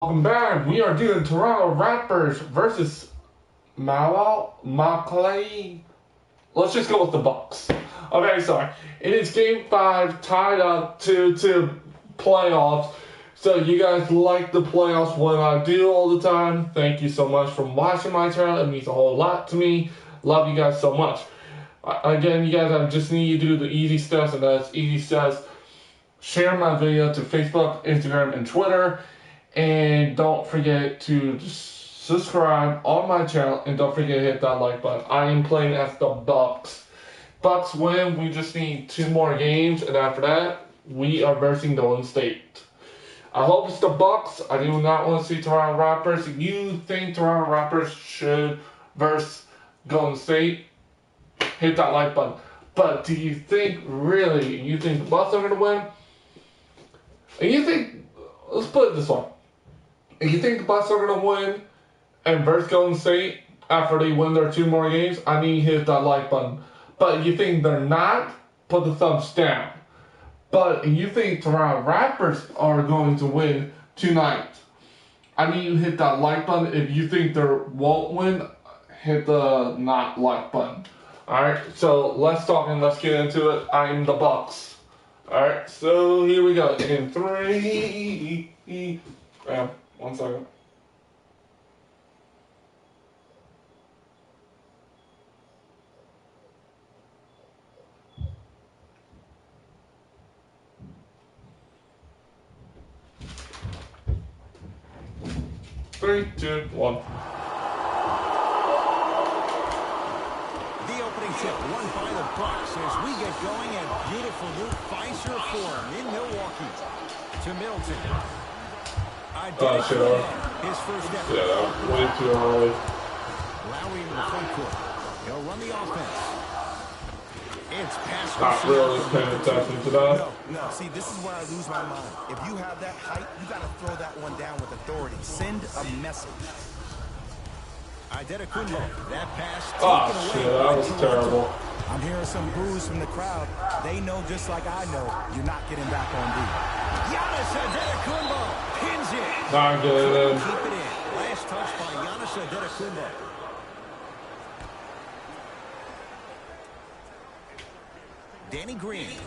Welcome back. We are doing Toronto Raptors versus Milwaukee. Let's just go with the Bucks. Okay, sorry. It is Game 5, tied up to playoffs. So you guys like the playoffs, what I do all the time. Thank you so much for watching my channel. It means a whole lot to me. Love you guys so much. Again, you guys, I just need you to do the easy steps, and that's easy steps. Share my video to Facebook, Instagram, and Twitter. And don't forget to subscribe on my channel, and don't forget to hit that like button. I am playing as the Bucks. Bucks win. We just need 2 more games, and after that, we are versing Golden State. I hope it's the Bucks. I do not want to see Toronto Raptors. If you think Toronto Raptors should verse Golden State, hit that like button. But do you think, really, you think the Bucks are going to win? And you think, let's put it this way. If you think the Bucks are going to win and verse Golden State after they win their 2 more games, I need to hit that like button. But if you think they're not, put the thumbs down. But if you think Toronto Raptors are going to win tonight, I need you to hit that like button. If you think they won't win, hit the not like button. Alright, so let's talk and let's get into it. I'm the Bucks. Alright, so here we go. In 3... 1 second. Three, two, one. The opening tip won by the Bucks as we get going at beautiful new Pfizer Forum in Milwaukee. To Middleton. His first effort. Yeah, way too early. Lowry in the front court. He'll run the offense. It's pass. Not really paying attention to that. No. See, this is where I lose my mind. If you have that height, you got to throw that one down with authority. Send a message. Antetokounmpo. That pass Oh, taken shit, away. that was terrible. I'm hearing some boos from the crowd. They know just like I know you're not getting back on D. Giannis Antetokounmpo pins it. Not good. Keep it in. Last touch by Giannis Antetokounmpo. Danny Green.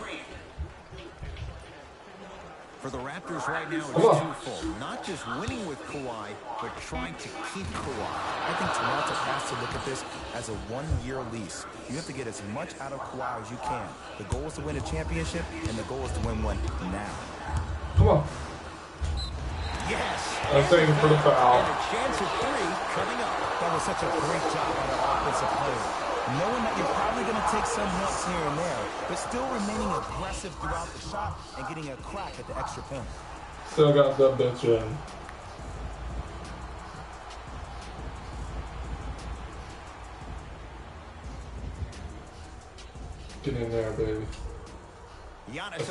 For the Raptors right now, it's twofold. Not just winning with Kawhi, but trying to keep Kawhi. I think Toronto has to look at this as a 1-year lease. You have to get as much out of Kawhi as you can. The goal is to win a championship, and the goal is to win one now. Come on. Yes. I'm thanking for the foul. And a chance at 3 coming up. That was such a great job by the offensive player. Knowing that you're probably going to take some hits here and there, but still remaining aggressive throughout the shot and getting a crack at the extra point. Still got that bitch in. Get in there, baby. Giannis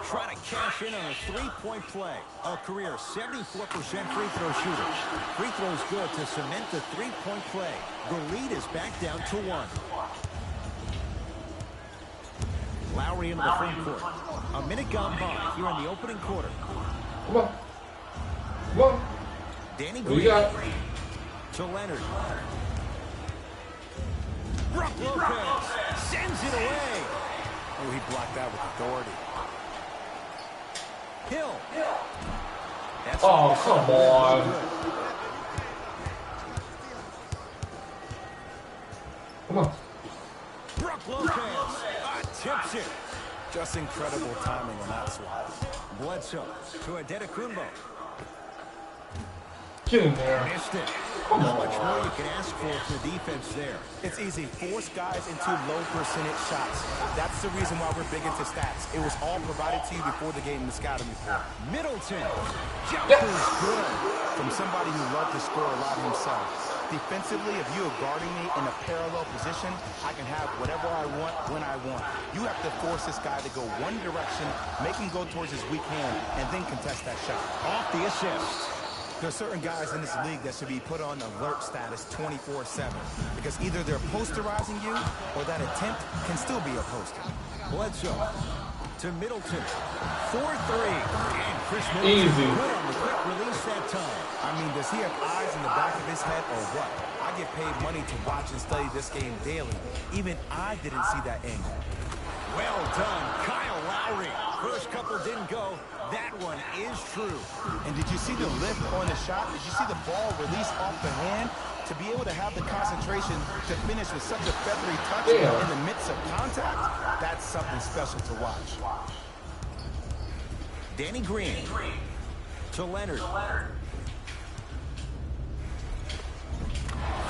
trying to cash in on a 3-point play. A career 74% free throw shooter. Free throws good to cement the 3-point play. The lead is back down to 1. Lowry into the front court. A minute gone by here in the opening quarter. Come on. Come on. Danny What you Green got? to Leonard. Brook Lopez sends it away. Oh, he blocked that with authority. Hill. That's Oh, come on. Come on. Brook Lopez tips it. Just incredible timing on that swat. Bledsoe to Antetokounmpo. Get in there. Missed it. Come Not much more on. you can ask for defense there. It's easy. Force guys into low percentage shots. That's the reason why we're big into stats. It was all provided to you before the game in the scouting report. Middleton. Yeah. Good. From somebody who loved to score a lot himself. Defensively, if you are guarding me in a parallel position, I can have whatever I want when I want. You have to force this guy to go one direction, make him go towards his weak hand, and then contest that shot. Off the assist. There's certain guys in this league that should be put on alert status 24/7 because either they're posterizing you or that attempt can still be a poster. Bledsoe to Middleton. 4-3. And Chris Easy. Middleton good on the quick release that time. I mean, does he have eyes in the back of his head or what? I get paid money to watch and study this game daily. Even I didn't see that angle. Well done, Kyle Lowry. First couple didn't go. That one is true. And did you see the lift on the shot? Did you see the ball release off the hand? To be able to have the concentration to finish with such a feathery touch in the midst of contact, that's something special to watch. Danny Green to Leonard.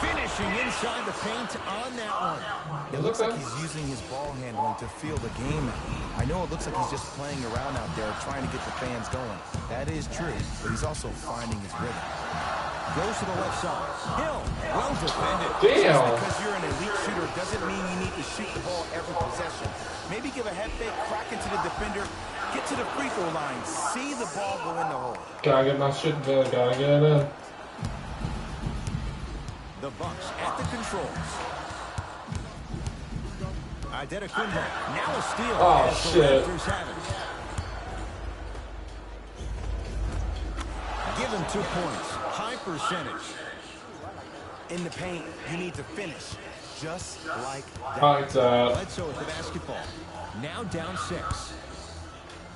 Finishing inside the paint on that one. It looks like he's using his ball handling to feel the game. I know it looks like he's just playing around out there trying to get the fans going. That is true, but he's also finding his rhythm. Goes to the left side. Hill, well defended. Damn. Just because you're an elite shooter doesn't mean you need to shoot the ball every possession. Maybe give a head fake, crack into the defender, get to the free throw line, see the ball go in the hole. Gotta get my shit done. Gotta get it in. The Bucks at the controls. Adetokounmpo. Now a steal. Oh, as the shit. Raptors have it. Give him 2 points. High percentage. In the paint, you need to finish. Just like that. Like that. Bledsoe with the basketball. Now down 6.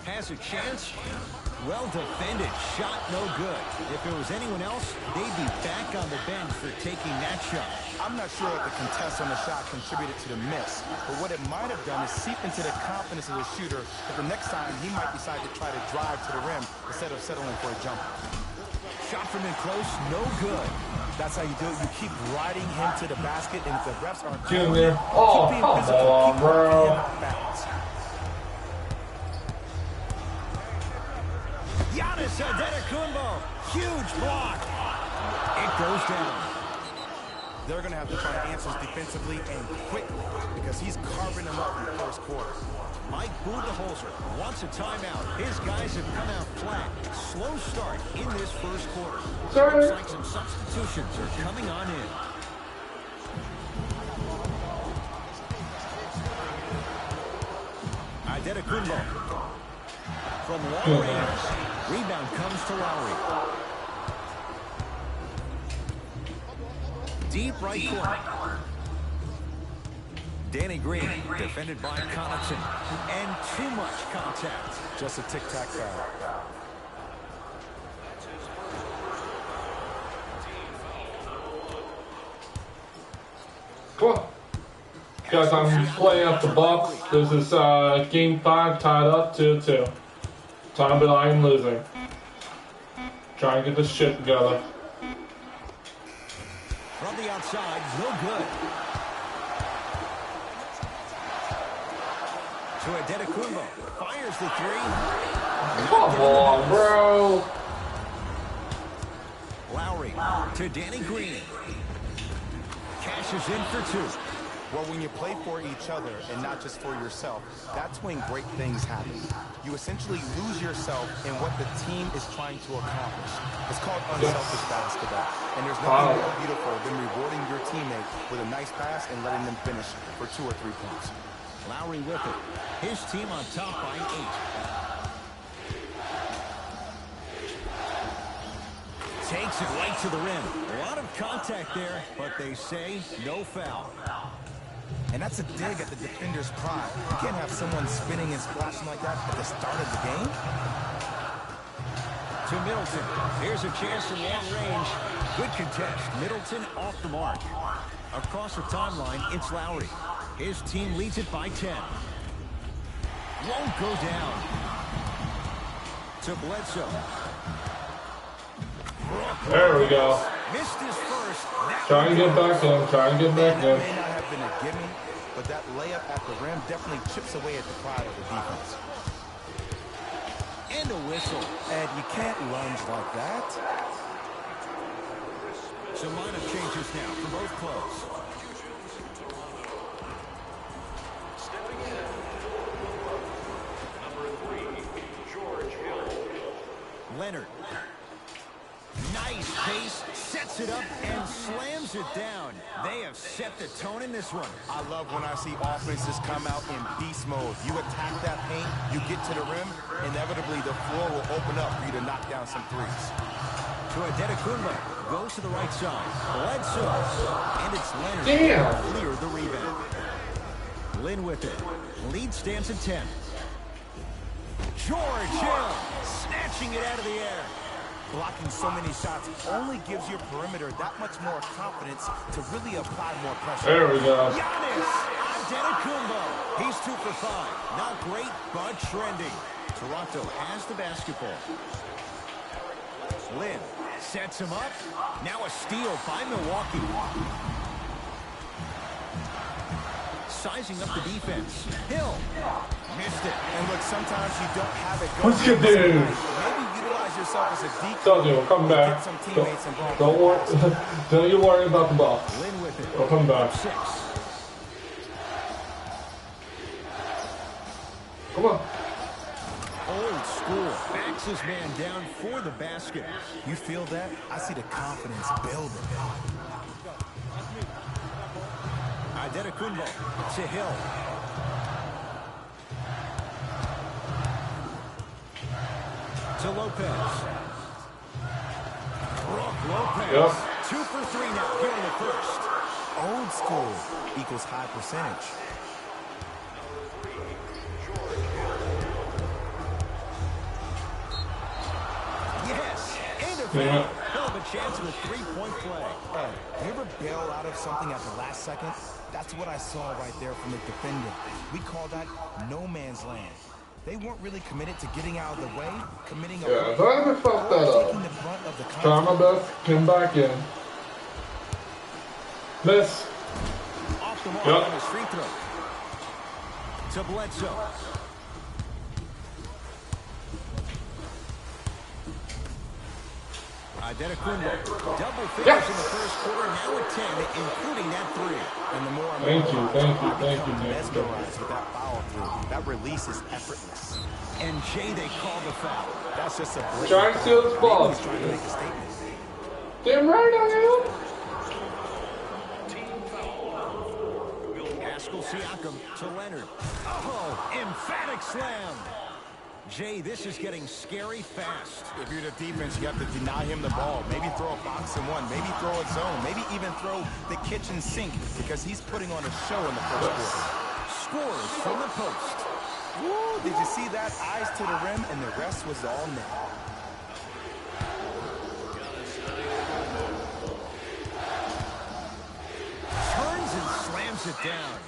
Has a chance. Well defended. Shot no good. If it was anyone else, they'd be back on the bench for taking that shot. I'm not sure if the contest on the shot contributed to the miss, but what it might have done is seep into the confidence of the shooter that the next time he might decide to try to drive to the rim instead of settling for a jumper. Shot from in close, no good. That's how you do it. You keep riding him to the basket, and if the refs aren't Get in calling there. it, Oh, keep being come physical, on, keep bro. knocking him off balance. Giannis Adetokounmpo. Huge block. It goes down. They're going to have to find answers defensively and quickly because he's carving them up in the first quarter. Mike Budenholzer wants a timeout. His guys have come out flat. Slow start in this first quarter. Sorry. Looks like some substitutions are coming on in. Adetokounmpo from long range. Rebound comes to Lowry. Deep right corner. Danny Green, defended by Connaughton. And too much contact. Just a tic-tac foul. Come on. Guys, I'm playing up the Bucks. This is game 5, tied up 2-2. Time, but I am losing. Trying to get this shit together. From the outside, no good. To Adetokounmpo. Fires the 3. Come on, bro. Lowry to Danny Green. Cashes in for 2. Well, when you play for each other and not just for yourself, that's when great things happen. You essentially lose yourself in what the team is trying to accomplish. It's called unselfish basketball. And there's nothing more beautiful than rewarding your teammate with a nice pass and letting them finish for 2 or 3 points. Lowry with it. His team on top by 8. Takes it right to the rim. A lot of contact there, but they say no foul. And that's a dig at the defender's pride. You can't have someone spinning and splashing like that at the start of the game. To Middleton. Here's a chance from long range. Good contest. Middleton off the mark. Across the timeline, it's Lowry. His team leads it by 10. Won't go down. To Bledsoe. There we go. Missed his first. Trying to get back in. Trying to get back That in. may not have been a gimme, but that layup at the rim definitely chips away at the pride of the defense. And a whistle. And you can't lunge like that. Some lineup changes now for both clubs. Leonard. Nice pace, sets it up, and slams it down. They have set the tone in this one. I love when I see offenses come out in beast mode. You attack that paint, you get to the rim, inevitably the floor will open up for you to knock down some threes. To Adetokunbo, goes to the right side. Bledsoe, and it's Leonard. Damn. Clear the rebound. Lynn with it. Lead stands at 10. George Hill, snatching it out of the air. Blocking so many shots only gives your perimeter that much more confidence to really apply more pressure. There we go. Giannis Antetokounmpo. He's 2 for 5. Not great, but trending. Toronto has the basketball. Lynn sets him up. Now a steal by Milwaukee. Sizing up the defense. Hill missed it. And look, sometimes you don't have it going. What's your dude? Maybe utilize yourself as a decoy. Don't do it. Come back. Get some teammates involved. Don't worry. Don't you worry about the ball. Lynn with it. I'll come back. 6. Come on. Old school. Backs his man down for the basket. You feel that? I see the confidence building. Adetokunbo to Hill. To Lopez. Brook Lopez. Yep. 2 for 3 now here in the first. Old school equals high percentage. Yes. End of Yeah. it. He'll have a chance of a 3-point play. Hey, you ever bail out of something at the last second? That's what I saw right there from the defender. We call that no man's land. They weren't really committed to getting out of the way, committing a Yeah, if I ever fucked that taking up, the brunt of the try my best, come back in. Miss. Off the mark Yep. on his free throw. To Bledsoe. Adetokunbo. Double figures Yes. in the first quarter, now at 10, including that 3. And the more Thank you, man. man. Mesmerized with that follow through. That release is effortless. And Jay, they call the foul. That's just a blatant Trying to steal this foul. ball. He's trying to make a statement. Damn right I am. Pascal Siakam to Leonard. Oh, emphatic slam. Jay, this is getting scary fast. If you're the defense, you have to deny him the ball. Maybe throw a box and one. Maybe throw a zone. Maybe even throw the kitchen sink because he's putting on a show in the first quarter. Scores from the post. Woo, did you see that? Eyes to the rim, and the rest was all net. Turns and slams it down.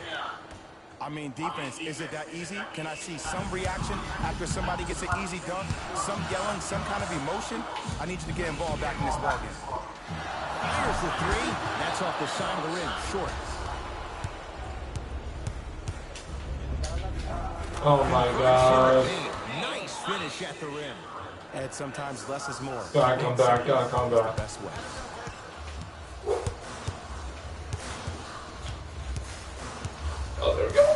I mean, defense, is it that easy? Can I see some reaction after somebody gets an easy dunk? Some yelling, some kind of emotion? I need you to get involved back in this ballgame. Fires the 3. That's off the side of the rim. Short. Oh my god. Nice finish at the rim. And sometimes less is more. Gotta come back, gotta come back. Best way. Oh, there we go.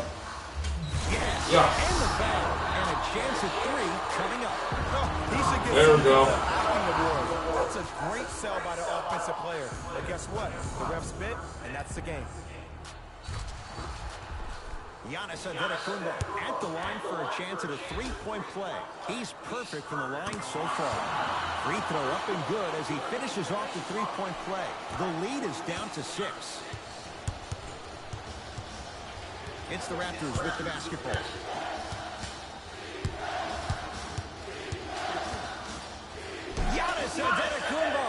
Yes. Yeah. And the foul. And a chance at 3 coming up. Oh, he should get There we go. acting award. That's a great sell by the offensive player. But guess what? The ref spit, and that's the game. Giannis Antetokounmpo at the line for a chance at a 3-point play. He's perfect from the line so far. Free throw up and good as he finishes off the 3-point play. The lead is down to 6. It's the Raptors with the basketball. Giannis Antetokounmpo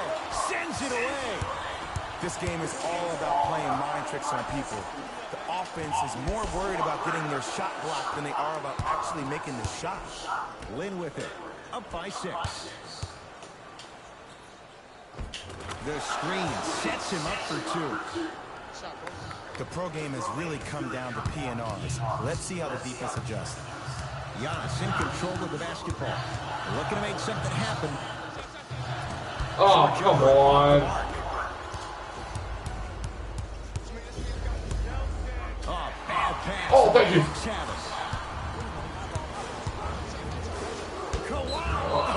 sends it away. This game is all about playing mind tricks on people. The offense is more worried about getting their shot blocked than they are about actually making the shot. Lynn with it. Up by 6. The screen sets him up for 2. The pro game has really come down to P&Rs. Let's see how the defense adjusts. Giannis in control of the basketball. Looking to make something happen. Oh, come on. Oh, bad pass. Oh, thank you. Kawhi.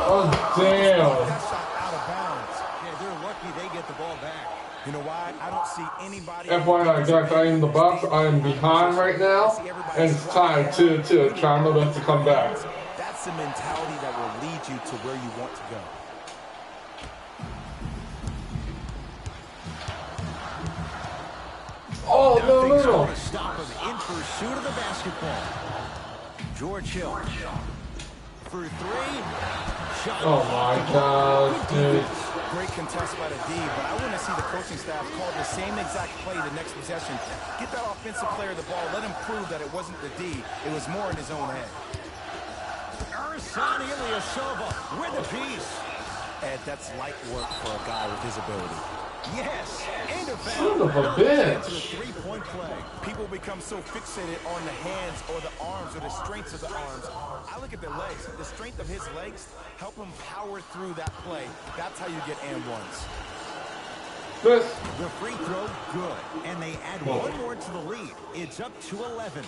Oh, damn. That shot out of bounds. Yeah, they're lucky they get the ball back. You know why? I don't see anybody. FYI, guys, I am the Bucks. I am behind right now, and it's time to try my best to come back. That's the mentality that will lead you to where you want to go. Oh, no. Stop him in pursuit of the basketball. George Hill for three. Shot. Oh my God, dude. Great contest by the D, but I want to see the coaching staff call the same exact play the next possession. Get that offensive player the ball. Let him prove that it wasn't the D. It was more in his own head. Arsani Ilyasova with a piece. Ed, that's light work for a guy with his ability. Yes, and a Son of a bitch. Three-point play. People become so fixated on the hands or the arms or the strengths of the arms. I look at the legs. The strength of his legs help him power through that play. That's how you get and ones. This. The free throw, good. And they add one more to the lead. It's up to 11.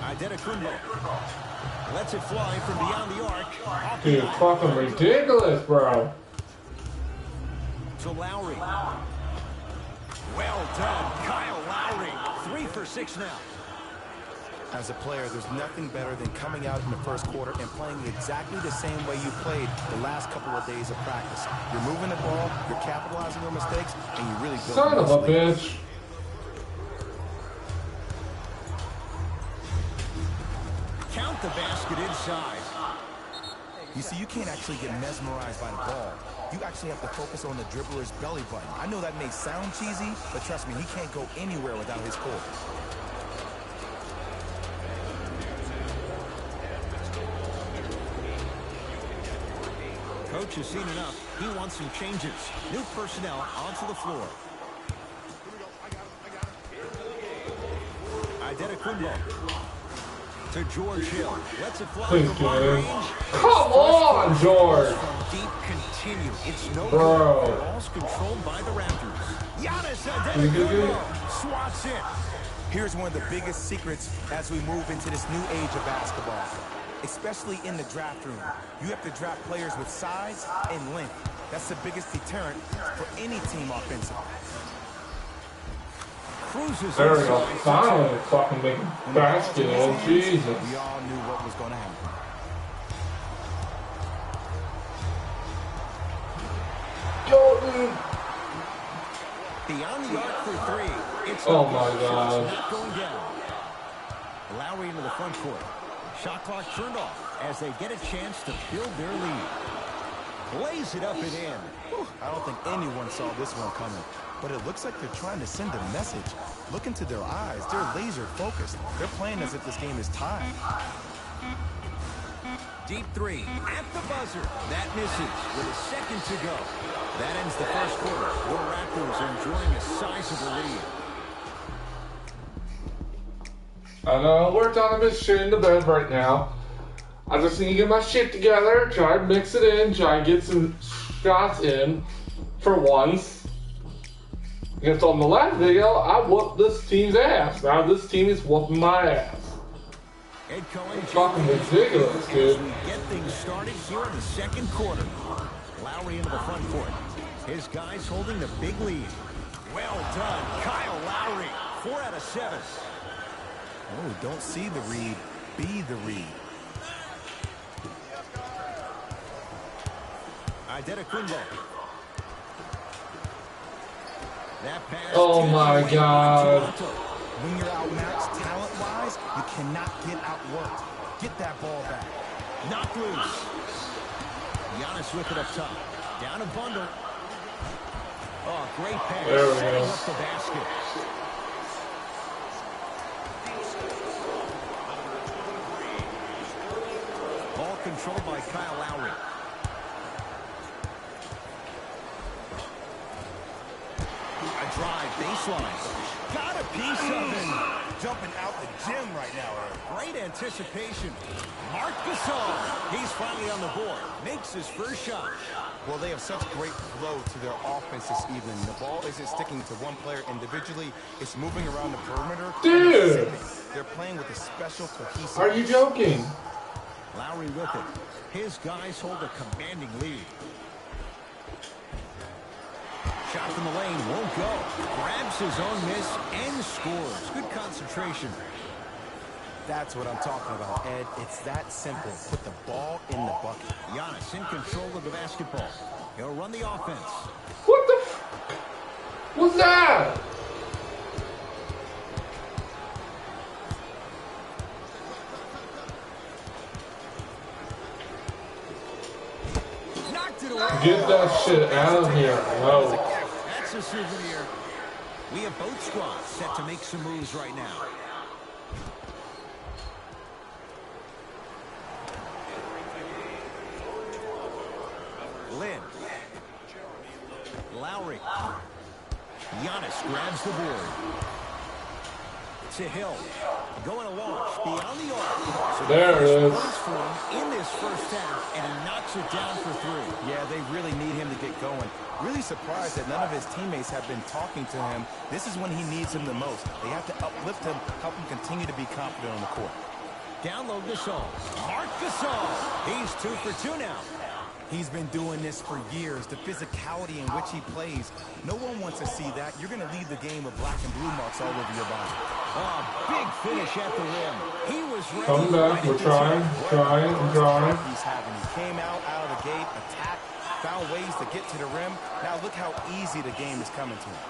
Adetokunbo lets it fly from beyond the arc. Dude, fucking ridiculous, bro. To Lowry. Well done, Kyle Lowry. 3 for 6 now. As a player, there's nothing better than coming out in the first quarter and playing exactly the same way you played the last couple of days of practice. You're moving the ball, you're capitalizing on mistakes, and you really build. Son of a bitch. Count the basket inside. You see, you can't actually get mesmerized by the ball. You actually have to focus on the dribbler's belly button. I know that may sound cheesy, but trust me, he can't go anywhere without his core. Coach has seen enough. He wants some changes. New personnel onto the floor. Adetokunbo to George Hill. Lets it fly from long range. Come on, George. From deep continue. It's no Bro. good. The ball's controlled by the Raptors. Giannis Adetokunbo swats it. Here's one of the biggest secrets as we move into this new age of basketball, especially in the draft room. You have to draft players with size and length. That's the biggest deterrent for any team offensively. Cruises There we go. Finally fucking make a basket. Oh, Jesus. We all knew what was going to happen. Yo, dude. Beyond the arc for three. It's Oh, my God. not going down. Lowry into the front court. Shot clock turned off as they get a chance to build their lead. Blaze it up and in. I don't think anyone saw this one coming, but it looks like they're trying to send a message. Look into their eyes. They're laser focused. They're playing as if this game is tied. Deep three at the buzzer. That misses with a second to go. That ends the first quarter. The Raptors enjoying a sizable lead. I know we're talking about shit in the bed right now. I just need to get my shit together, try to mix it in, try and get some shots in for once. Because on the last video, I whooped this team's ass. Now this team is whooping my ass. It's fucking ridiculous, dude. We get things started here in the second quarter. Lowry into the front court. His guys holding the big lead. Well done, Kyle Lowry. 4 out of 7. Oh, don't see the read, be the read. Adetokunbo. That pass. Oh my God. When you're outmatched talent-wise, you cannot get outworked. Get that ball back. Knocked loose. Giannis with it up top. Down a bundle. Oh, great pass. There we Setting go. up the basket. Ball controlled by Kyle Lowry. A drive baseline. Got a piece of him. Jumping out the gym right now, Eric. Great anticipation. Marc Gasol. He's finally on the board. Makes his first shot. Well, they have such great flow to their offense this evening. The ball isn't sticking to one player individually. It's moving around the perimeter. Dude! They're playing with a special cohesive. Are you joking? Lowry with it. His guys hold a commanding lead. Shot from the lane won't go. Grabs his own miss and scores. Good concentration. That's what I'm talking about, Ed. It's that simple. Put the ball in the bucket. Giannis in control of the basketball. He'll run the offense. What the f... What's that? Knocked it away. Get that shit out of here. No. That's a souvenir. We have both squads set to make some moves right now. Lynn. Lowry. Giannis grabs the board. To Hill. Going to launch beyond the arc. So there it is. For him in this first half, and he knocks it down for three. Yeah, they really need him to get going. Really surprised that none of his teammates have been talking to him. This is when he needs him the most. They have to uplift him, help him continue to be confident on the court. Download Gasol. Marc Gasol. He's 2 for 2 now. He's been doing this for years. The physicality in which he plays. No one wants to see that. You're going to leave the game with black and blue marks all over your body. Oh, big finish at the rim. He was ready. Come back. We're trying. He's having. He came out of the gate, attacked, found ways to get to the rim. Now look how easy the game is coming to him.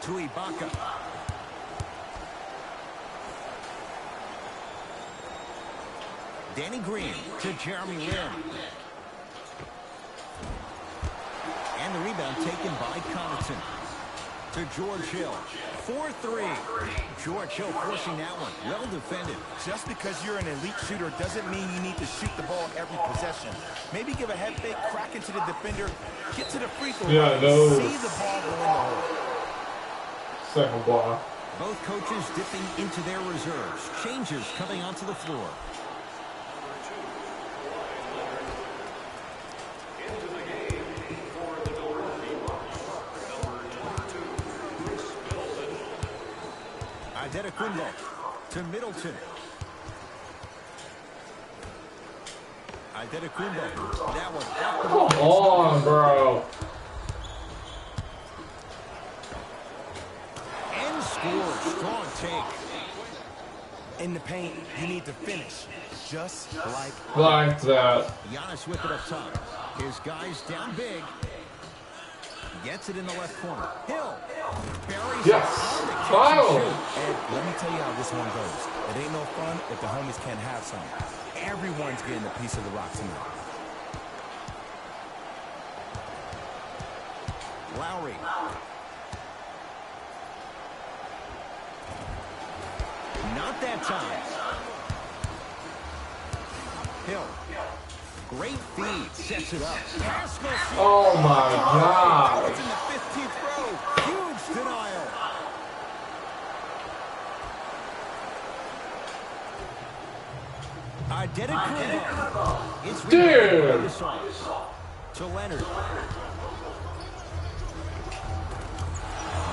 To Ibaka. Danny Green to Jeremy Lin. And the rebound taken by Connaughton. To George Hill. 4-3. George Hill forcing that one. Well defended. Just because you're an elite shooter doesn't mean you need to shoot the ball every possession. Maybe give a head fake, crack into the defender, get to the free throw line, see the ball go in the hole. Second block. Both coaches dipping into their reserves. Changes coming onto the floor. Adetokunbo to Middleton. Adetokunbo. That one. Come on, bro. And scores. Strong take. In the paint, you need to finish. Just like that. Giannis with it up top. His guys down big. Gets it in the left corner. Hill. Buries yes. Finally. And let me tell you how this one goes. It ain't no fun if the homies can't have some. Everyone's getting a piece of the rock tonight. Lowry. Not that time. Hill. Great feed. Sets it up. Oh my God. It's in the 15th row. Huge denial. Adetokunbo. It's dude. To Leonard.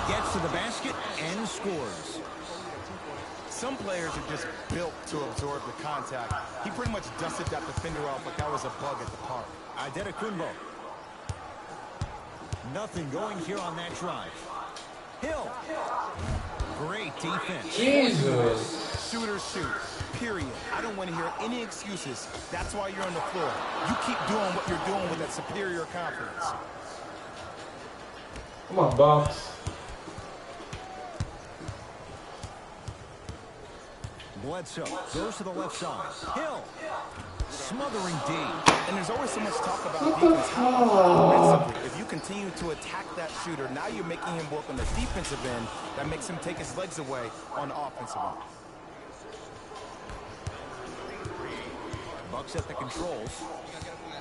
Gets to the basket and scores. Some players are just built to absorb the contact. He pretty much dusted that defender off like that was a bug at the park. Adetokunbo. Nothing going here on that drive. Hill. Great defense. Jesus. Shooters shoot. Period. I don't want to hear any excuses. That's why you're on the floor. You keep doing what you're doing with that superior confidence. Come on, Bucks. Bledsoe goes to the left side. Hill. Smothering D. And there's always so much talk about defense. How if you continue to attack that shooter, now you're making him work on the defensive end. That makes him take his legs away on the offensive end. Bucks at the controls.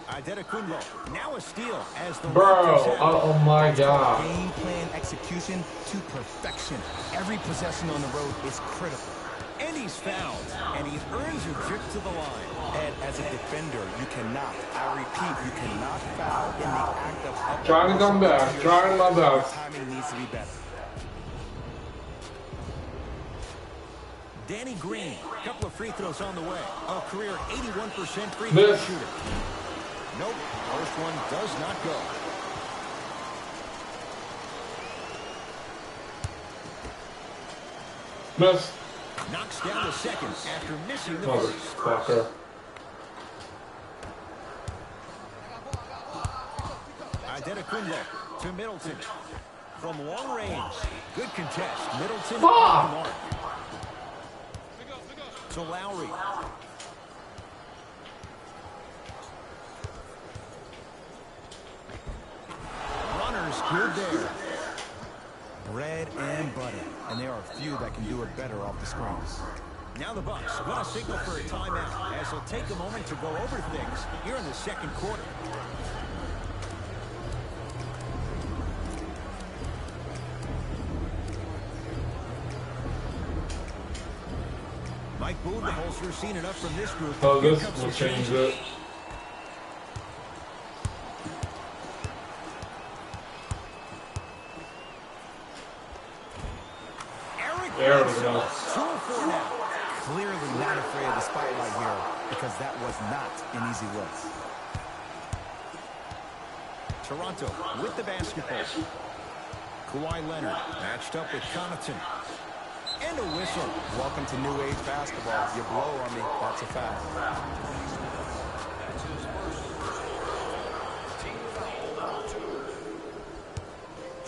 Adetokunbo. Now a steal as the bro. Oh my God. Game plan execution to perfection. Every possession on the road is critical. And he's fouled, and he earns a trip to the line. And as a defender, you cannot, I repeat, you cannot foul in the act of trying to come back, trying my best. Timing needs to be better. Danny Green, a couple of free throws on the way. A career 81% free throw shooter. Nope, first one does not go. Miss. Knocks down the second after missing the first. Fucker. Adetokunbo to Middleton. From long range. Good contest. Middleton Fuck! on the mark. To Lowry. Runners good there. Bread and butter. And there are few that can do it better off the screens. Now the Bucks going to signal for a timeout as they'll take a moment to go over things here in the second quarter. Mike Budenholzer seen enough from this group. Oh, this will change it. There we go. 2-4 now. Clearly not afraid of the spotlight here because that was not an easy look. Toronto with the basketball. Kawhi Leonard matched up with Connaughton. And a whistle. Welcome to new age basketball. You blow on me. That's a fact.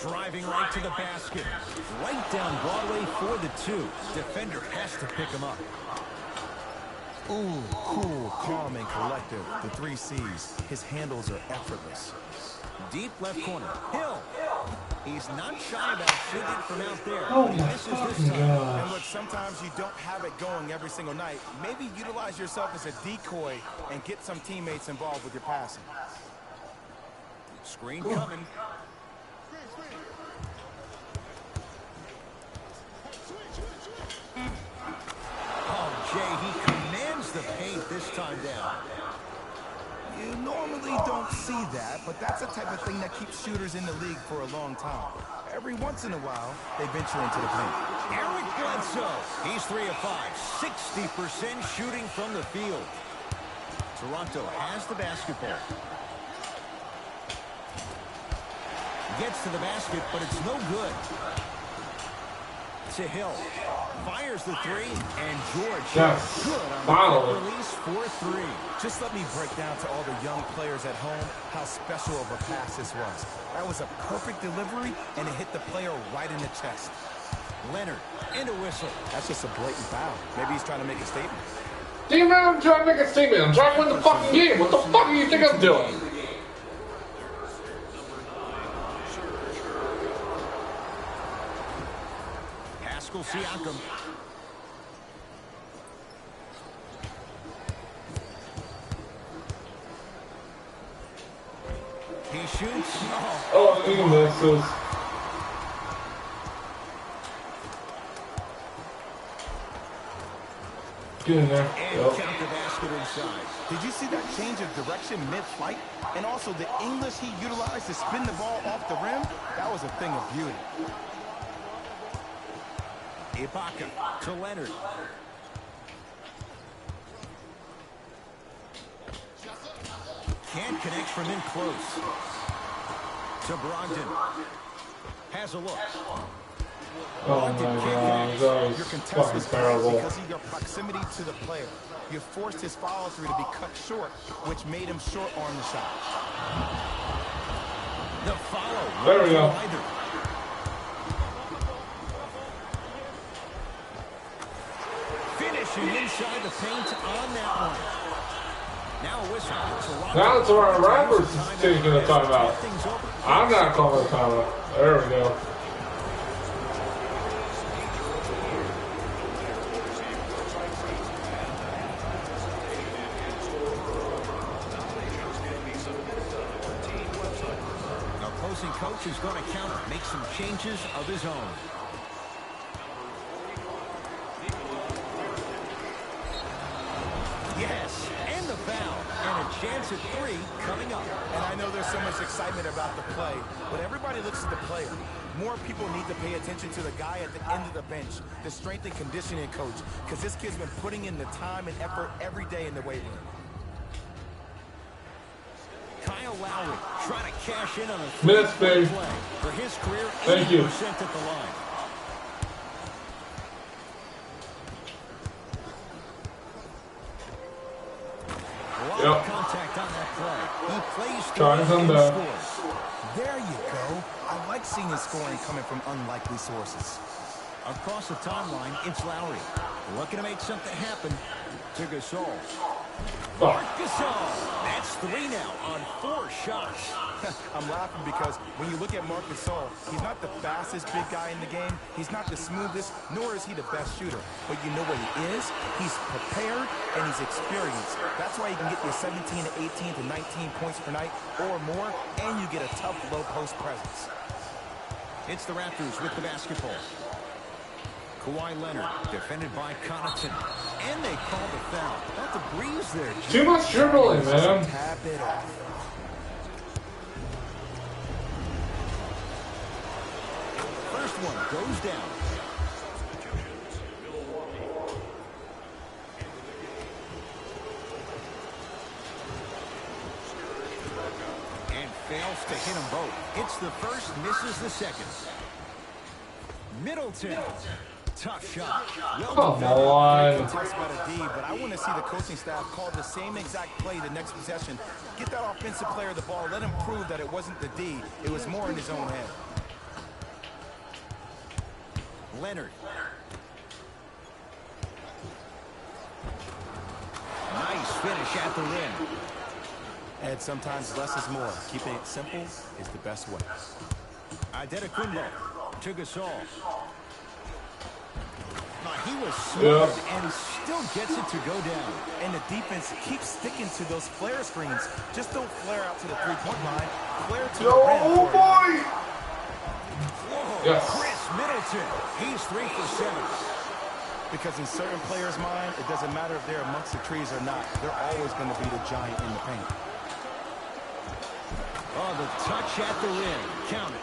Driving right to the basket. Right down Broadway for the two. Defender has to pick him up. Ooh, cool, calm, and collective. The 3 C's. His handles are effortless. Deep left corner. Hill. He's not shy about shooting from out there. Oh He my misses this fucking time. God. And look, sometimes you don't have it going every single night. Maybe utilize yourself as a decoy and get some teammates involved with your passing. Screen coming. Oh, Jay, he commands the paint this time down. You normally don't see that, but that's the type of thing that keeps shooters in the league for a long time. Every once in a while, they venture into the paint. Eric Bledsoe. He's 3 of 5. 60% shooting from the field. Toronto has the basketball. Gets to the basket, but it's no good. To Hill. Fires the 3, and George Yes. good on the Wow. quick release for 3. Just let me break down to all the young players at home how special of a pass this was. That was a perfect delivery, and it hit the player right in the chest. Leonard, and a whistle. That's just a blatant foul. Maybe he's trying to make a statement. Damn, man, I'm trying to make a statement. I'm trying to win the fucking game. What the fuck do you think I'm doing? Pascal Siakam. He shoots. Oh, he misses. Get in there. And Yep. count the basket inside. Did you see that change of direction mid-flight? And also the English he utilized to spin the ball off the rim? That was a thing of beauty. Ibaka to Leonard. Can't connect from in close. To Brogdon. Has a look. Oh my god, that Your was contest fucking was terrible. because of your proximity to the player. You forced his follow-through to be cut short, which made him short-arm the shot. The follow. There we go. Either. Finishing inside the paint on that one. Now a whistle. Now it's our Raptors taking a timeout. I'm not calling a timeout. There we go. Opposing coach is going to counter, make some changes of his own. Yes, and the foul. And a chance unanswered three coming up. And I know there's so much excitement about the play, but everybody looks at the player. More people need to pay attention to the guy at the end of the bench, the strength and conditioning coach, because this kid's been putting in the time and effort every day in the weight room. Kyle Lowry trying to cash in on a Minutes, babe. play for his career. Thank you. 80% at the line. A lot of contact on that play. He plays through and scores. There you go. I like seeing his scoring coming from unlikely sources. Across the timeline, it's Lowry. Looking to make something happen to Gasol. Marc Gasol. That's 3 now on 4 shots. I'm laughing because when you look at Marc Gasol, he's not the fastest big guy in the game. He's not the smoothest, nor is he the best shooter. But you know what he is? He's prepared and he's experienced. That's why you can get your 17 to 18 to 19 points per night or more, and you get a tough low post presence. It's the Raptors with the basketball. Kawhi Leonard, defended by Connaughton. And they call the foul. Felt the breeze there. Too much dribbling, man. Tap it off. First one goes down. And fails to hit them both. It's the first, misses the second. Middleton. Tough shot. Come on. Talks about a D, but I want to see the coaching staff call the same exact play the next possession. Get that offensive player the ball. Let him prove that it wasn't the D. It was more in his own head. Leonard. Nice finish at the rim. And sometimes less is more. Keeping it simple is the best way. Antetokounmpo to Gasol. He was smart and still gets it to go down. And the defense keeps sticking to those flare screens. Just don't flare out to the three-point line. Flare to the rim. Oh, boy! Whoa, Yes. Chris Middleton. He's 3 for 7. Because in certain players' mind, it doesn't matter if they're amongst the trees or not. They're always going to be the giant in the paint. Oh, the touch at the rim. Count it.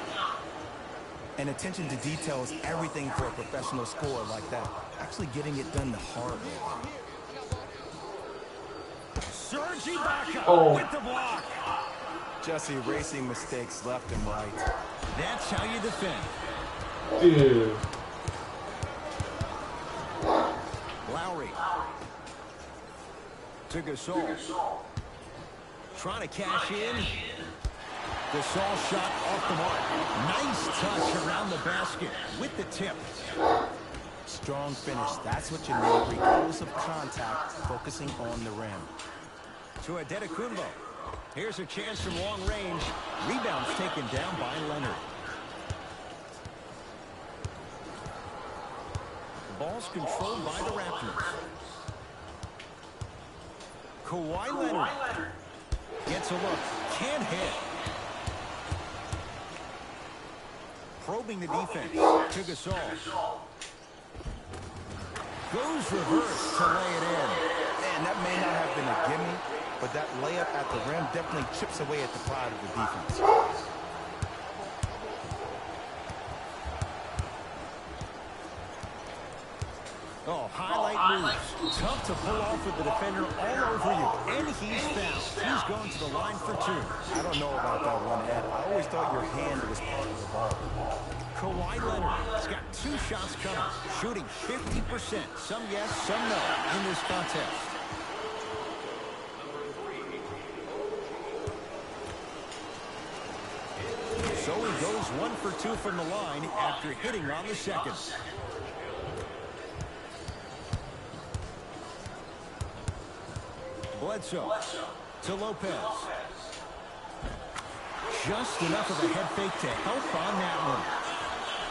And attention to detail is everything for a professional scorer like that. Actually getting it done the hard way. Serge Ibaka with the block. Just erasing mistakes left and right. That's how you defend. Dude. Lowry. To Gasol. Trying to cash in. Gasol shot off the mark. Nice touch around the basket with the tip. Strong finish. That's what you need. Regardless of contact, focusing on the rim. To Antetokounmpo. Here's a chance from long range. Rebounds taken down by Leonard. The ball's controlled by the Raptors. Kawhi Leonard gets a look. Can't hit. Probing the defense to Gasol. Goes reverse to lay it in. And that may not have been a gimme, but that layup at the rim definitely chips away at the pride of the defense. Oh, highlight moves. Tough to pull off with the defender all over you. And he's fouled. He's going to the line for 2. I don't know about that one, Ed. I always thought your hand was part of the ball. Kawhi Leonard has got 2 shots coming, shooting 50%. Some yes, some no in this contest. So he goes 1 for 2 from the line after hitting on the second. Bledsoe to Lopez. Just enough of a head fake to help on that one.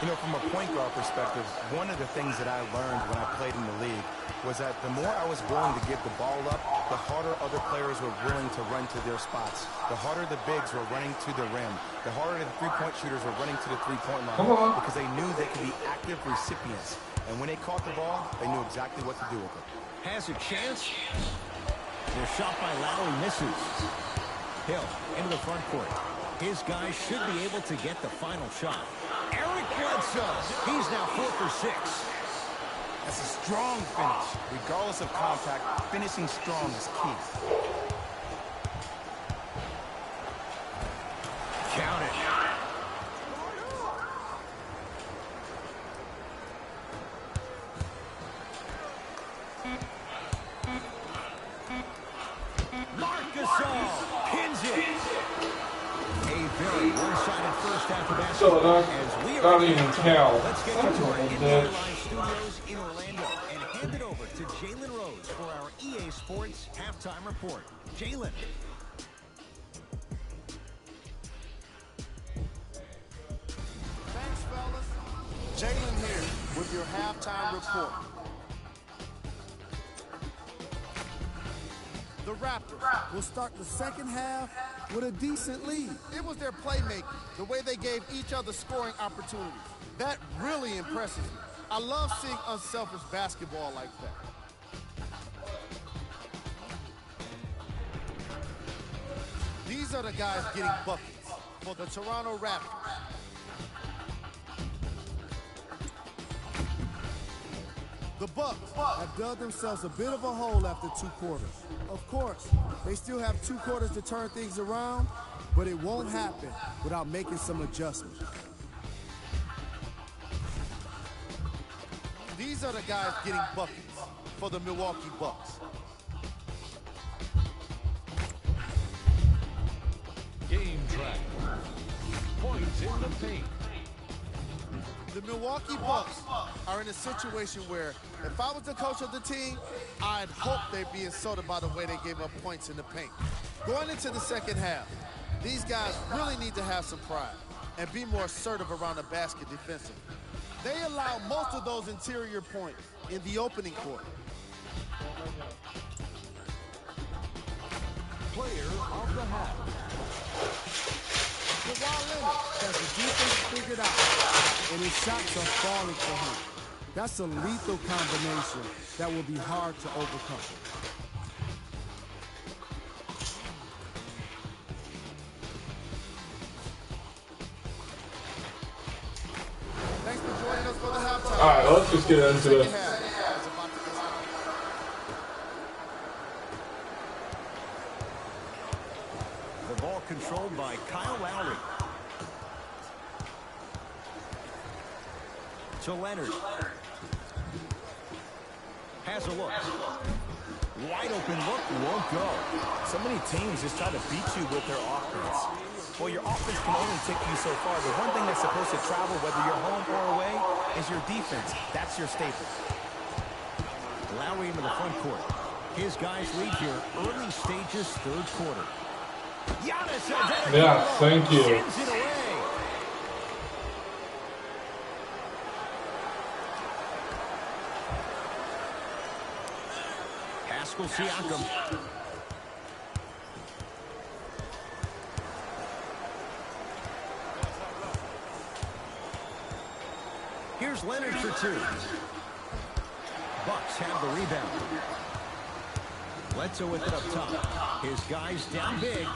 You know, from a point guard perspective, one of the things that I learned when I played in the league was that the more I was willing to give the ball up, the harder other players were willing to run to their spots. The harder the bigs were running to the rim. The harder the three-point shooters were running to the three-point line because they knew they could be active recipients. And when they caught the ball, they knew exactly what to do with it. Has a chance. The shot by Lowry misses. Hill into the front court. His guys should be able to get the final shot. Eric Bledsoe. He's now 4 for 6. That's a strong finish. Regardless of contact, finishing strong is key. Count it. Pins it. A very one-sided first half of basketball. So not even count. Let's get to our NBA Live studios in Orlando and hand it over to Jalen Rose for our EA Sports halftime report. Jalen. Thanks, fellas. Jalen here with your halftime report. The Raptors will start the second half with a decent lead. It was their playmaking, the way they gave each other scoring opportunities. That really impresses me. I love seeing unselfish basketball like that. These are the guys getting buckets for the Toronto Raptors. The Bucks have dug themselves a bit of a hole after 2 quarters. Of course, they still have 2 quarters to turn things around, but it won't happen without making some adjustments. These are the guys getting buckets for the Milwaukee Bucks. Game track. Points in the paint. The Milwaukee Bucks are in a situation where if I was the coach of the team, I'd hope they'd be insulted by the way they gave up points in the paint. Going into the second half, these guys really need to have some pride and be more assertive around the basket defensively. They allow most of those interior points in the opening quarter. Player of the half. Kawhi Leonard has the defense figured out, and his shots are falling for him. That's a lethal combination that will be hard to overcome. Thanks for joining us for the halftime. All right, let's just get into it. The ball controlled by Kyle Lowry. To Leonard. Has a look. Wide open look, won't go. So many teams just try to beat you with their offense. Well, your offense can only take you so far. The one thing that's supposed to travel, whether you're home or away, is your defense. That's your staple. Lowry into the front court. His guys lead here early stages, third quarter. Giannis Antetokounmpo. Yeah, thank you. Sends it away. Pascal Siakam. Here's Leonard for 2. Bucks have the rebound. Bledsoe with it up top. His guys down big.